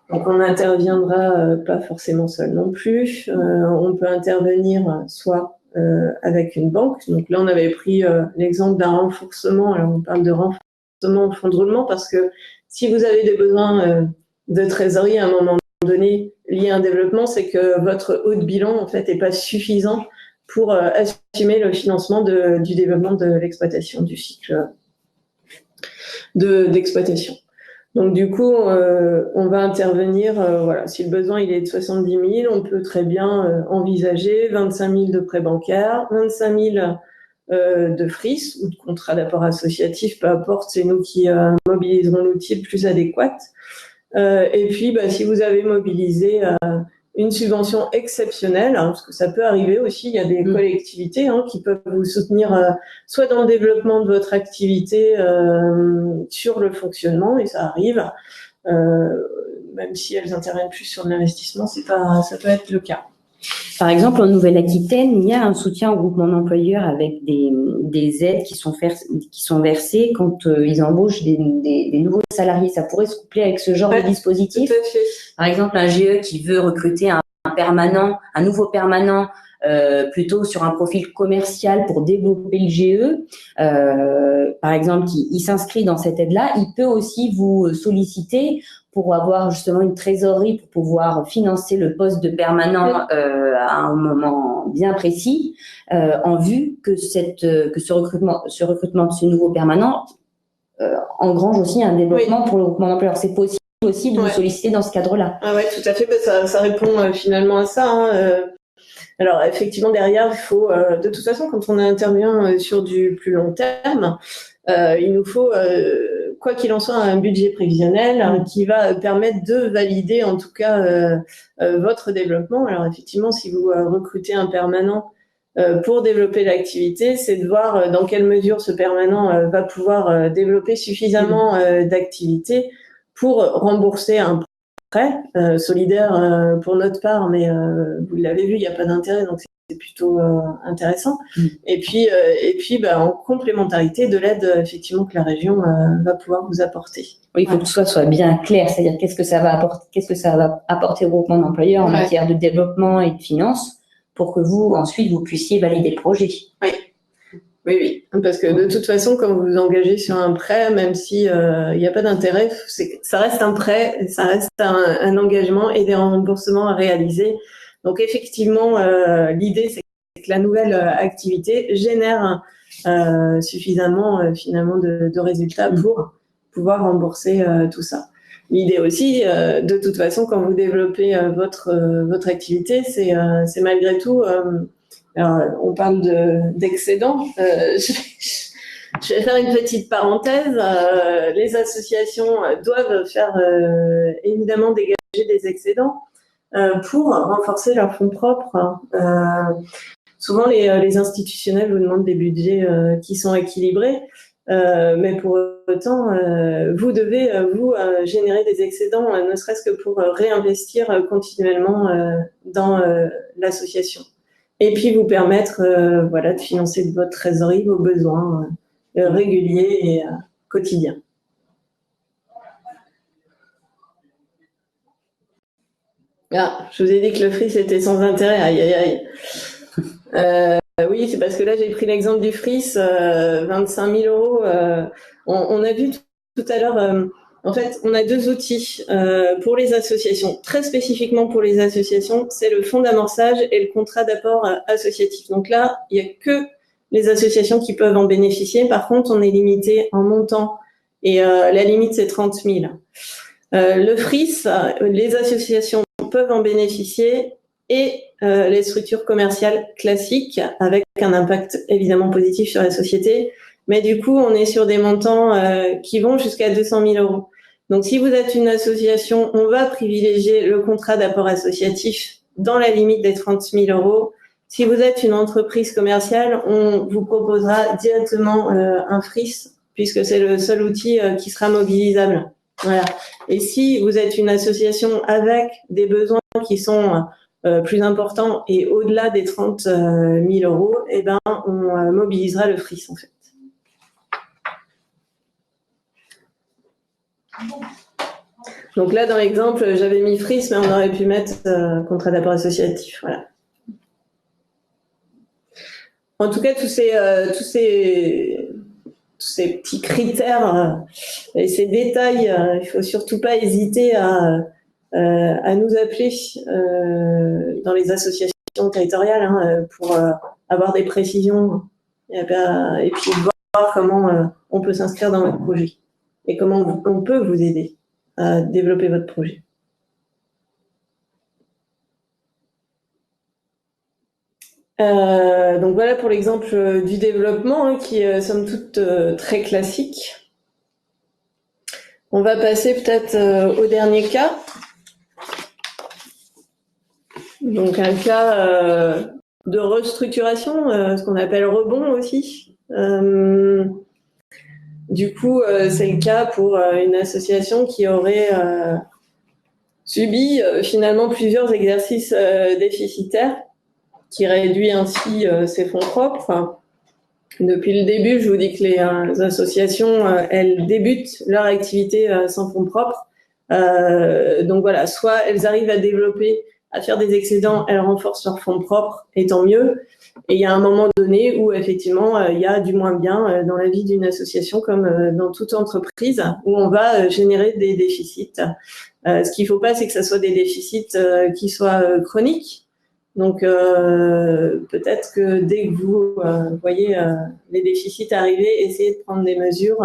Donc, on n'interviendra pas forcément seul non plus. On peut intervenir soit avec une banque. Donc là, on avait pris l'exemple d'un renforcement. Alors, on parle de renforcement en fonds de roulement parce que si vous avez des besoins de trésorerie à un moment donné liés à un développement, c'est que votre haut de bilan, en fait, n'est pas suffisant pour assumer le financement du développement de l'exploitation, du cycle d'exploitation. Donc du coup, on va intervenir, si le besoin il est de 70 000, on peut très bien envisager 25 000 de prêts bancaires, 25 000 de FRIS ou de contrat d'apport associatif, peu importe, c'est nous qui mobiliserons l'outil le plus adéquat. Et puis, si vous avez mobilisé une subvention exceptionnelle, hein, parce que ça peut arriver aussi, il y a des collectivités qui peuvent vous soutenir soit dans le développement de votre activité sur le fonctionnement, et ça arrive, même si elles interviennent plus sur l'investissement, ça peut être le cas. Par exemple, en Nouvelle-Aquitaine, il y a un soutien au groupement d'employeurs avec des aides qui sont versées quand ils embauchent des nouveaux salariés. Ça pourrait se coupler avec ce genre de dispositif. Tout à fait. Par exemple, un GE qui veut recruter un nouveau permanent, plutôt sur un profil commercial pour développer le GE. Par exemple, il s'inscrit dans cette aide-là. Il peut aussi vous solliciter pour avoir justement une trésorerie pour pouvoir financer le poste de permanent à un moment bien précis, en vue que ce recrutement de ce nouveau permanent engrange aussi un développement pour le groupement d'employeurs. C'est possible aussi de vous solliciter dans ce cadre-là. Ah ouais, tout à fait. Ça répond finalement à ça. Alors effectivement, derrière, il faut, de toute façon, quand on intervient sur du plus long terme, il nous faut, quoi qu'il en soit, un budget prévisionnel qui va permettre de valider en tout cas votre développement. Alors effectivement, si vous recrutez un permanent pour développer l'activité, c'est de voir dans quelle mesure ce permanent va pouvoir développer suffisamment d'activités pour rembourser un prêt solidaire pour notre part, mais vous l'avez vu, il n'y a pas d'intérêt, donc c'est plutôt intéressant. Et puis, en complémentarité de l'aide effectivement que la région va pouvoir vous apporter. Oui, il faut que tout ça soit bien clair, c'est-à-dire qu'est-ce que ça va apporter au groupement d'employeurs en matière de développement et de finances, pour que ensuite vous puissiez valider le projet. Oui, parce que de toute façon, quand vous vous engagez sur un prêt, même si il n'y a pas d'intérêt, ça reste un prêt, ça reste un engagement et des remboursements à réaliser. Donc effectivement, l'idée c'est que la nouvelle activité génère suffisamment finalement de résultats pour pouvoir rembourser tout ça. L'idée aussi, de toute façon, quand vous développez votre activité, c'est malgré tout. Alors, on parle d'excédent. Je vais faire une petite parenthèse. Les associations doivent faire évidemment dégager des excédents pour renforcer leurs fonds propres. Souvent, les institutionnels vous demandent des budgets qui sont équilibrés, mais pour autant, vous devez générer des excédents, ne serait-ce que pour réinvestir continuellement dans l'association. Et puis vous permettre de financer de votre trésorerie vos besoins réguliers et quotidiens. Ah, je vous ai dit que le FRIS était sans intérêt. Aïe, aïe, aïe. Oui, c'est parce que là, j'ai pris l'exemple du FRIS, 25 000 €. On a vu tout à l'heure, en fait, on a deux outils pour les associations. Très spécifiquement pour les associations, c'est le fonds d'amorçage et le contrat d'apport associatif. Donc là, il n'y a que les associations qui peuvent en bénéficier. Par contre, on est limité en montant et la limite, c'est 30 000. Le FRIS, les associations peuvent en bénéficier et les structures commerciales classiques avec un impact évidemment positif sur la société. Mais du coup, on est sur des montants qui vont jusqu'à 200 000 €. Donc, si vous êtes une association, on va privilégier le contrat d'apport associatif dans la limite des 30 000 €. Si vous êtes une entreprise commerciale, on vous proposera directement un FRIS, puisque c'est le seul outil qui sera mobilisable. Voilà. Et si vous êtes une association avec des besoins qui sont plus importants et au-delà des 30 000 €, eh ben, on mobilisera le FRIS, en fait. Donc là, dans l'exemple, j'avais mis FRIS, mais on aurait pu mettre contrat d'apport associatif. Voilà. En tout cas, tous ces petits critères et ces détails, il faut surtout pas hésiter à nous appeler dans les associations territoriales pour avoir des précisions et puis voir comment on peut s'inscrire dans votre projet et comment on peut vous aider à développer votre projet. Donc voilà pour l'exemple du développement hein, qui est somme toute très classique. On va passer peut-être au dernier cas. Donc un cas de restructuration, ce qu'on appelle rebond aussi. Du coup, c'est le cas pour une association qui aurait subi finalement plusieurs exercices déficitaires, qui réduit ainsi ses fonds propres. Depuis le début, je vous dis que les associations, elles débutent leur activité sans fonds propres. Donc voilà, soit elles arrivent à développer, à faire des excédents, elles renforcent leurs fonds propres, et tant mieux. Et il y a un moment donné où effectivement, il y a du moins bien dans la vie d'une association comme dans toute entreprise, où on va générer des déficits. Ce qu'il ne faut pas, c'est que ça soit des déficits qui soient chroniques. Donc peut-être que dès que vous voyez les déficits arriver, essayez de prendre des mesures.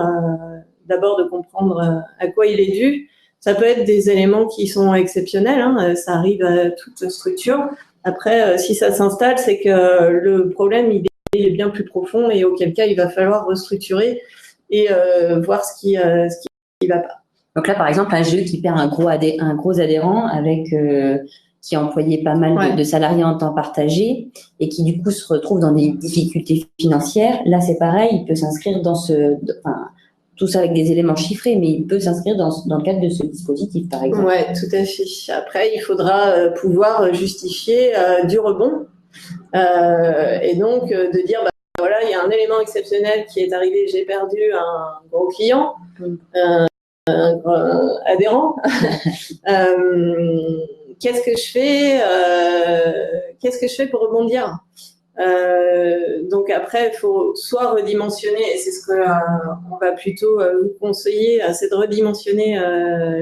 D'abord de comprendre à quoi il est dû. Ça peut être des éléments qui sont exceptionnels, hein, ça arrive à toute structure. Après, si ça s'installe, c'est que le problème il est bien plus profond et auquel cas il va falloir restructurer et voir ce qui va pas. Donc là, par exemple, un GE qui perd un gros adhérent avec qui employait pas mal de salariés en temps partagé et qui du coup se retrouve dans des difficultés financières. Là, c'est pareil, il peut s'inscrire dans tout ça avec des éléments chiffrés, mais il peut s'inscrire dans le cadre de ce dispositif, par exemple. Ouais, tout à fait. Après, il faudra pouvoir justifier du rebond et donc de dire voilà, il y a un élément exceptionnel qui est arrivé, j'ai perdu un gros client. Adhérent. Qu'est-ce que je fais pour rebondir donc après, il faut soit redimensionner, et c'est ce que on va plutôt vous conseiller, c'est de redimensionner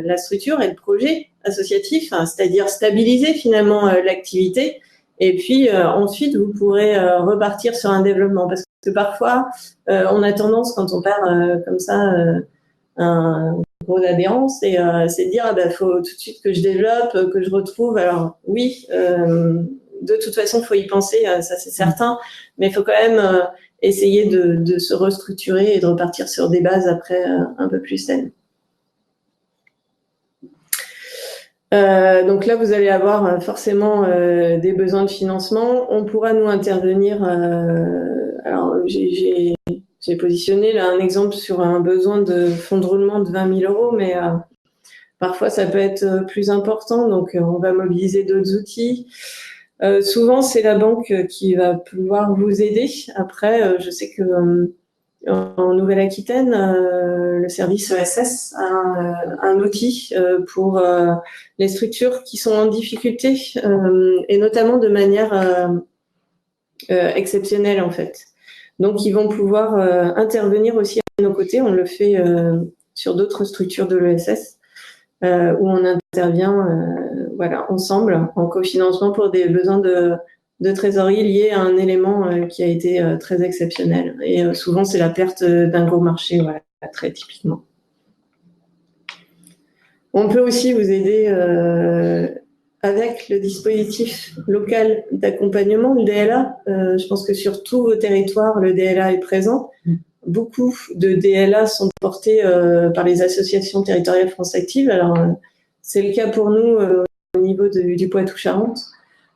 la structure et le projet associatif, c'est-à-dire stabiliser finalement l'activité, et puis ensuite vous pourrez repartir sur un développement, parce que parfois on a tendance, quand on perd comme ça un gros adhérence, et c'est de dire faut tout de suite que je développe, que je retrouve. Alors oui, de toute façon, faut y penser, ça c'est certain, mais il faut quand même essayer de se restructurer et de repartir sur des bases après un peu plus saines. Donc là, vous allez avoir forcément des besoins de financement. On pourra nous intervenir. Alors, j'ai positionné là un exemple sur un besoin de fonds de roulement de 20 000 euros, mais parfois ça peut être plus important. Donc, on va mobiliser d'autres outils. Souvent, c'est la banque qui va pouvoir vous aider. Après, je sais que en Nouvelle-Aquitaine, le service ESS a un outil pour les structures qui sont en difficulté et notamment de manière exceptionnelle en fait. Donc, ils vont pouvoir intervenir aussi à nos côtés. On le fait sur d'autres structures de l'ESS où on intervient ensemble en cofinancement pour des besoins de trésorerie liés à un élément qui a été très exceptionnel. Et souvent, c'est la perte d'un gros marché, très typiquement. On peut aussi vous aider avec le dispositif local d'accompagnement, le DLA. Je pense que sur tous vos territoires, le DLA est présent. Beaucoup de DLA sont portés par les associations territoriales France Active. Alors, c'est le cas pour nous au niveau du Poitou-Charentes.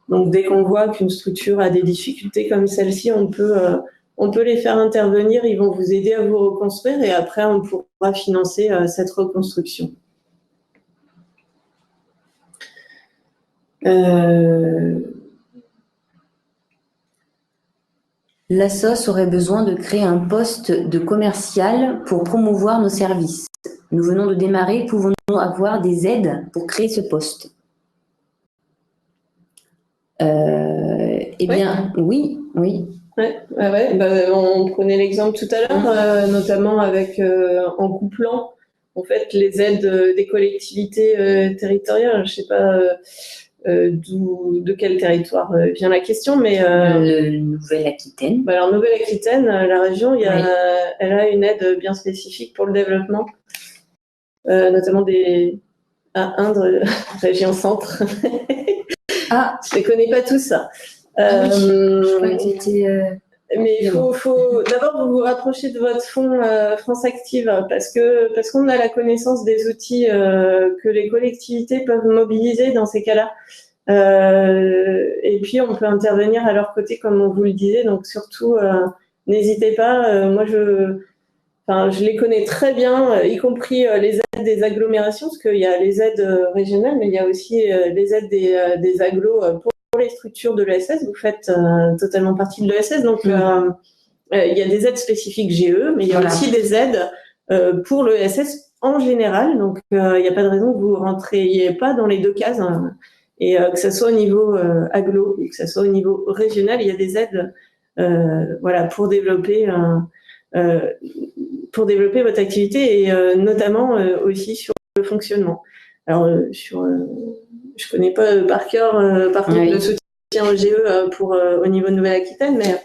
Donc, dès qu'on voit qu'une structure a des difficultés comme celle-ci, on peut les faire intervenir. Ils vont vous aider à vous reconstruire et après, on pourra financer cette reconstruction. L'ASSOS aurait besoin de créer un poste de commercial pour promouvoir nos services. Nous venons de démarrer, pouvons-nous avoir des aides pour créer ce poste? Eh bien, oui. On prenait l'exemple tout à l'heure, notamment avec en couplant en fait les aides des collectivités territoriales. Je sais pas de quel territoire vient la question, mais Nouvelle-Aquitaine. Alors Nouvelle-Aquitaine, la région, elle a une aide bien spécifique pour le développement, notamment à Indre, région centre. Je les connais pas tous. Je crois que c'était... Mais il faut d'abord vous rapprocher de votre fonds France Active parce qu'on a la connaissance des outils que les collectivités peuvent mobiliser dans ces cas-là. Et puis on peut intervenir à leur côté comme on vous le disait. Donc surtout n'hésitez pas. Moi je les connais très bien, y compris les aides des agglomérations parce qu'il y a les aides régionales, mais il y a aussi les aides des agglos pour les structures de l'ESS, vous faites totalement partie de l'ESS, donc il y a des aides spécifiques GE, mais il y a aussi des aides pour l'ESS en général, donc il n'y a pas de raison que vous rentriez pas dans les deux cases, hein, et que ce soit au niveau agglo ou que ce soit au niveau régional, il y a des aides pour développer votre activité et notamment aussi sur le fonctionnement. Alors je connais pas par cœur par contre le soutien au GE au niveau de Nouvelle-Aquitaine, mais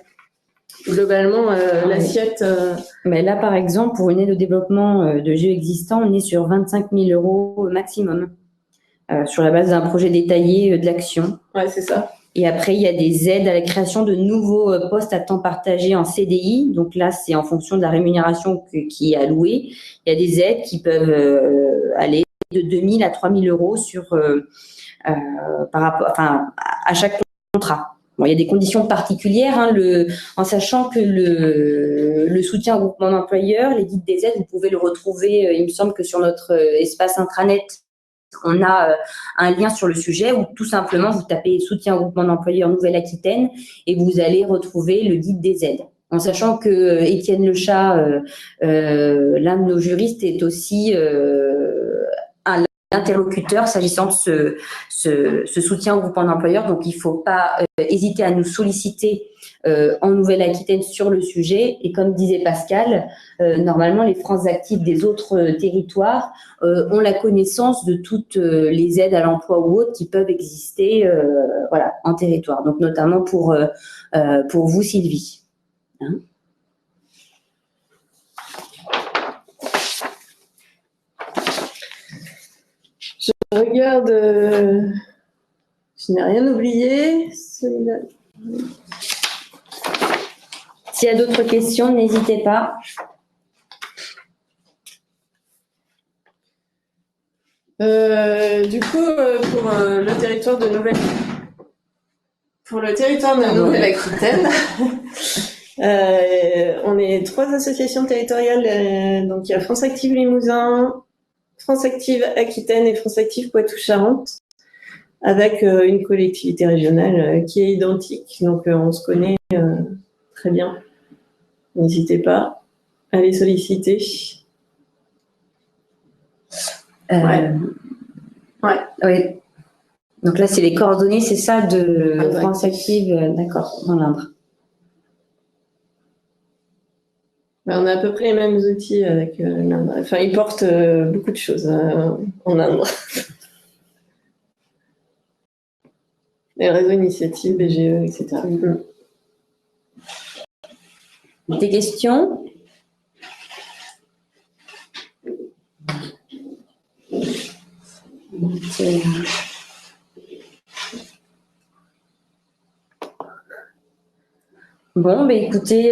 globalement l'assiette. Mais là par exemple pour une aide au développement de GE existant, on est sur 25 000 € maximum sur la base d'un projet détaillé de l'action. Ouais, c'est ça. Et après, il y a des aides à la création de nouveaux postes à temps partagé en CDI. Donc là, c'est en fonction de la rémunération qui est allouée. Il y a des aides qui peuvent aller de 2 000 à 3 000 € par rapport, à chaque contrat. Bon, il y a des conditions particulières, hein, en sachant que le soutien au groupement d'employeurs, les guides des aides, vous pouvez le retrouver, il me semble que sur notre espace intranet, on a un lien sur le sujet où tout simplement vous tapez soutien au groupement d'employeurs Nouvelle-Aquitaine et vous allez retrouver le guide des aides. En sachant que Étienne Lechat, l'un de nos juristes, est aussi un interlocuteur s'agissant de ce soutien au groupement d'employeurs. Donc, il ne faut pas hésiter à nous solliciter en Nouvelle-Aquitaine sur le sujet. Et comme disait Pascal, normalement, les France Actives des autres territoires ont la connaissance de toutes les aides à l'emploi ou autres qui peuvent exister en territoire. Donc, notamment pour vous, Sylvie. Hein? Je regarde, je n'ai rien oublié. Celui-là. S'il y a d'autres questions, n'hésitez pas. Du coup, pour le territoire de Nouvelle-Aquitaine, on est 3 associations territoriales. Donc il y a France Active Limousin, France Active Aquitaine et France Active Poitou-Charentes, avec une collectivité régionale qui est identique. Donc on se connaît très bien. N'hésitez pas à les solliciter. Oui. Donc là, c'est les coordonnées, c'est ça, de France Active, d'accord, dans l'Indre. On a à peu près les mêmes outils avec l'Indre. Enfin, ils portent beaucoup de choses en Indre. Les réseaux initiatives, BGE, etc. Des questions ? Bon, écoutez,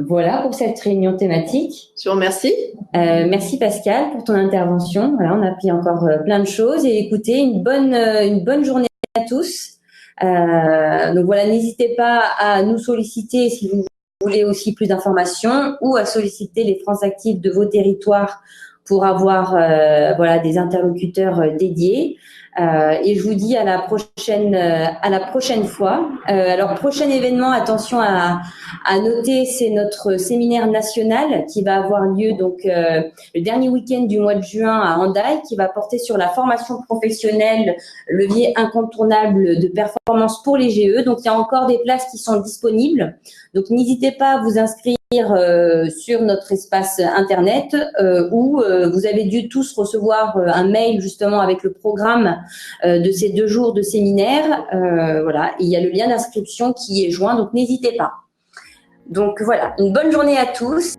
voilà pour cette réunion thématique. Je vous remercie. Merci Pascal pour ton intervention. Voilà, on a appris encore plein de choses et écoutez, une bonne journée à tous. Donc voilà, n'hésitez pas à nous solliciter si vous voulez aussi plus d'informations ou à solliciter les France Actives de vos territoires pour avoir des interlocuteurs dédiés. Et je vous dis à la prochaine fois. Alors prochain événement, attention à noter, c'est notre séminaire national qui va avoir lieu donc le dernier week-end du mois de juin à Hendaye, qui va porter sur la formation professionnelle, levier incontournable de performance pour les GE. Donc il y a encore des places qui sont disponibles. Donc n'hésitez pas à vous inscrire sur notre espace internet où vous avez dû tous recevoir un mail justement avec le programme de ces 2 jours de séminaire. Il y a le lien d'inscription qui est joint, donc n'hésitez pas. Donc voilà, une bonne journée à tous.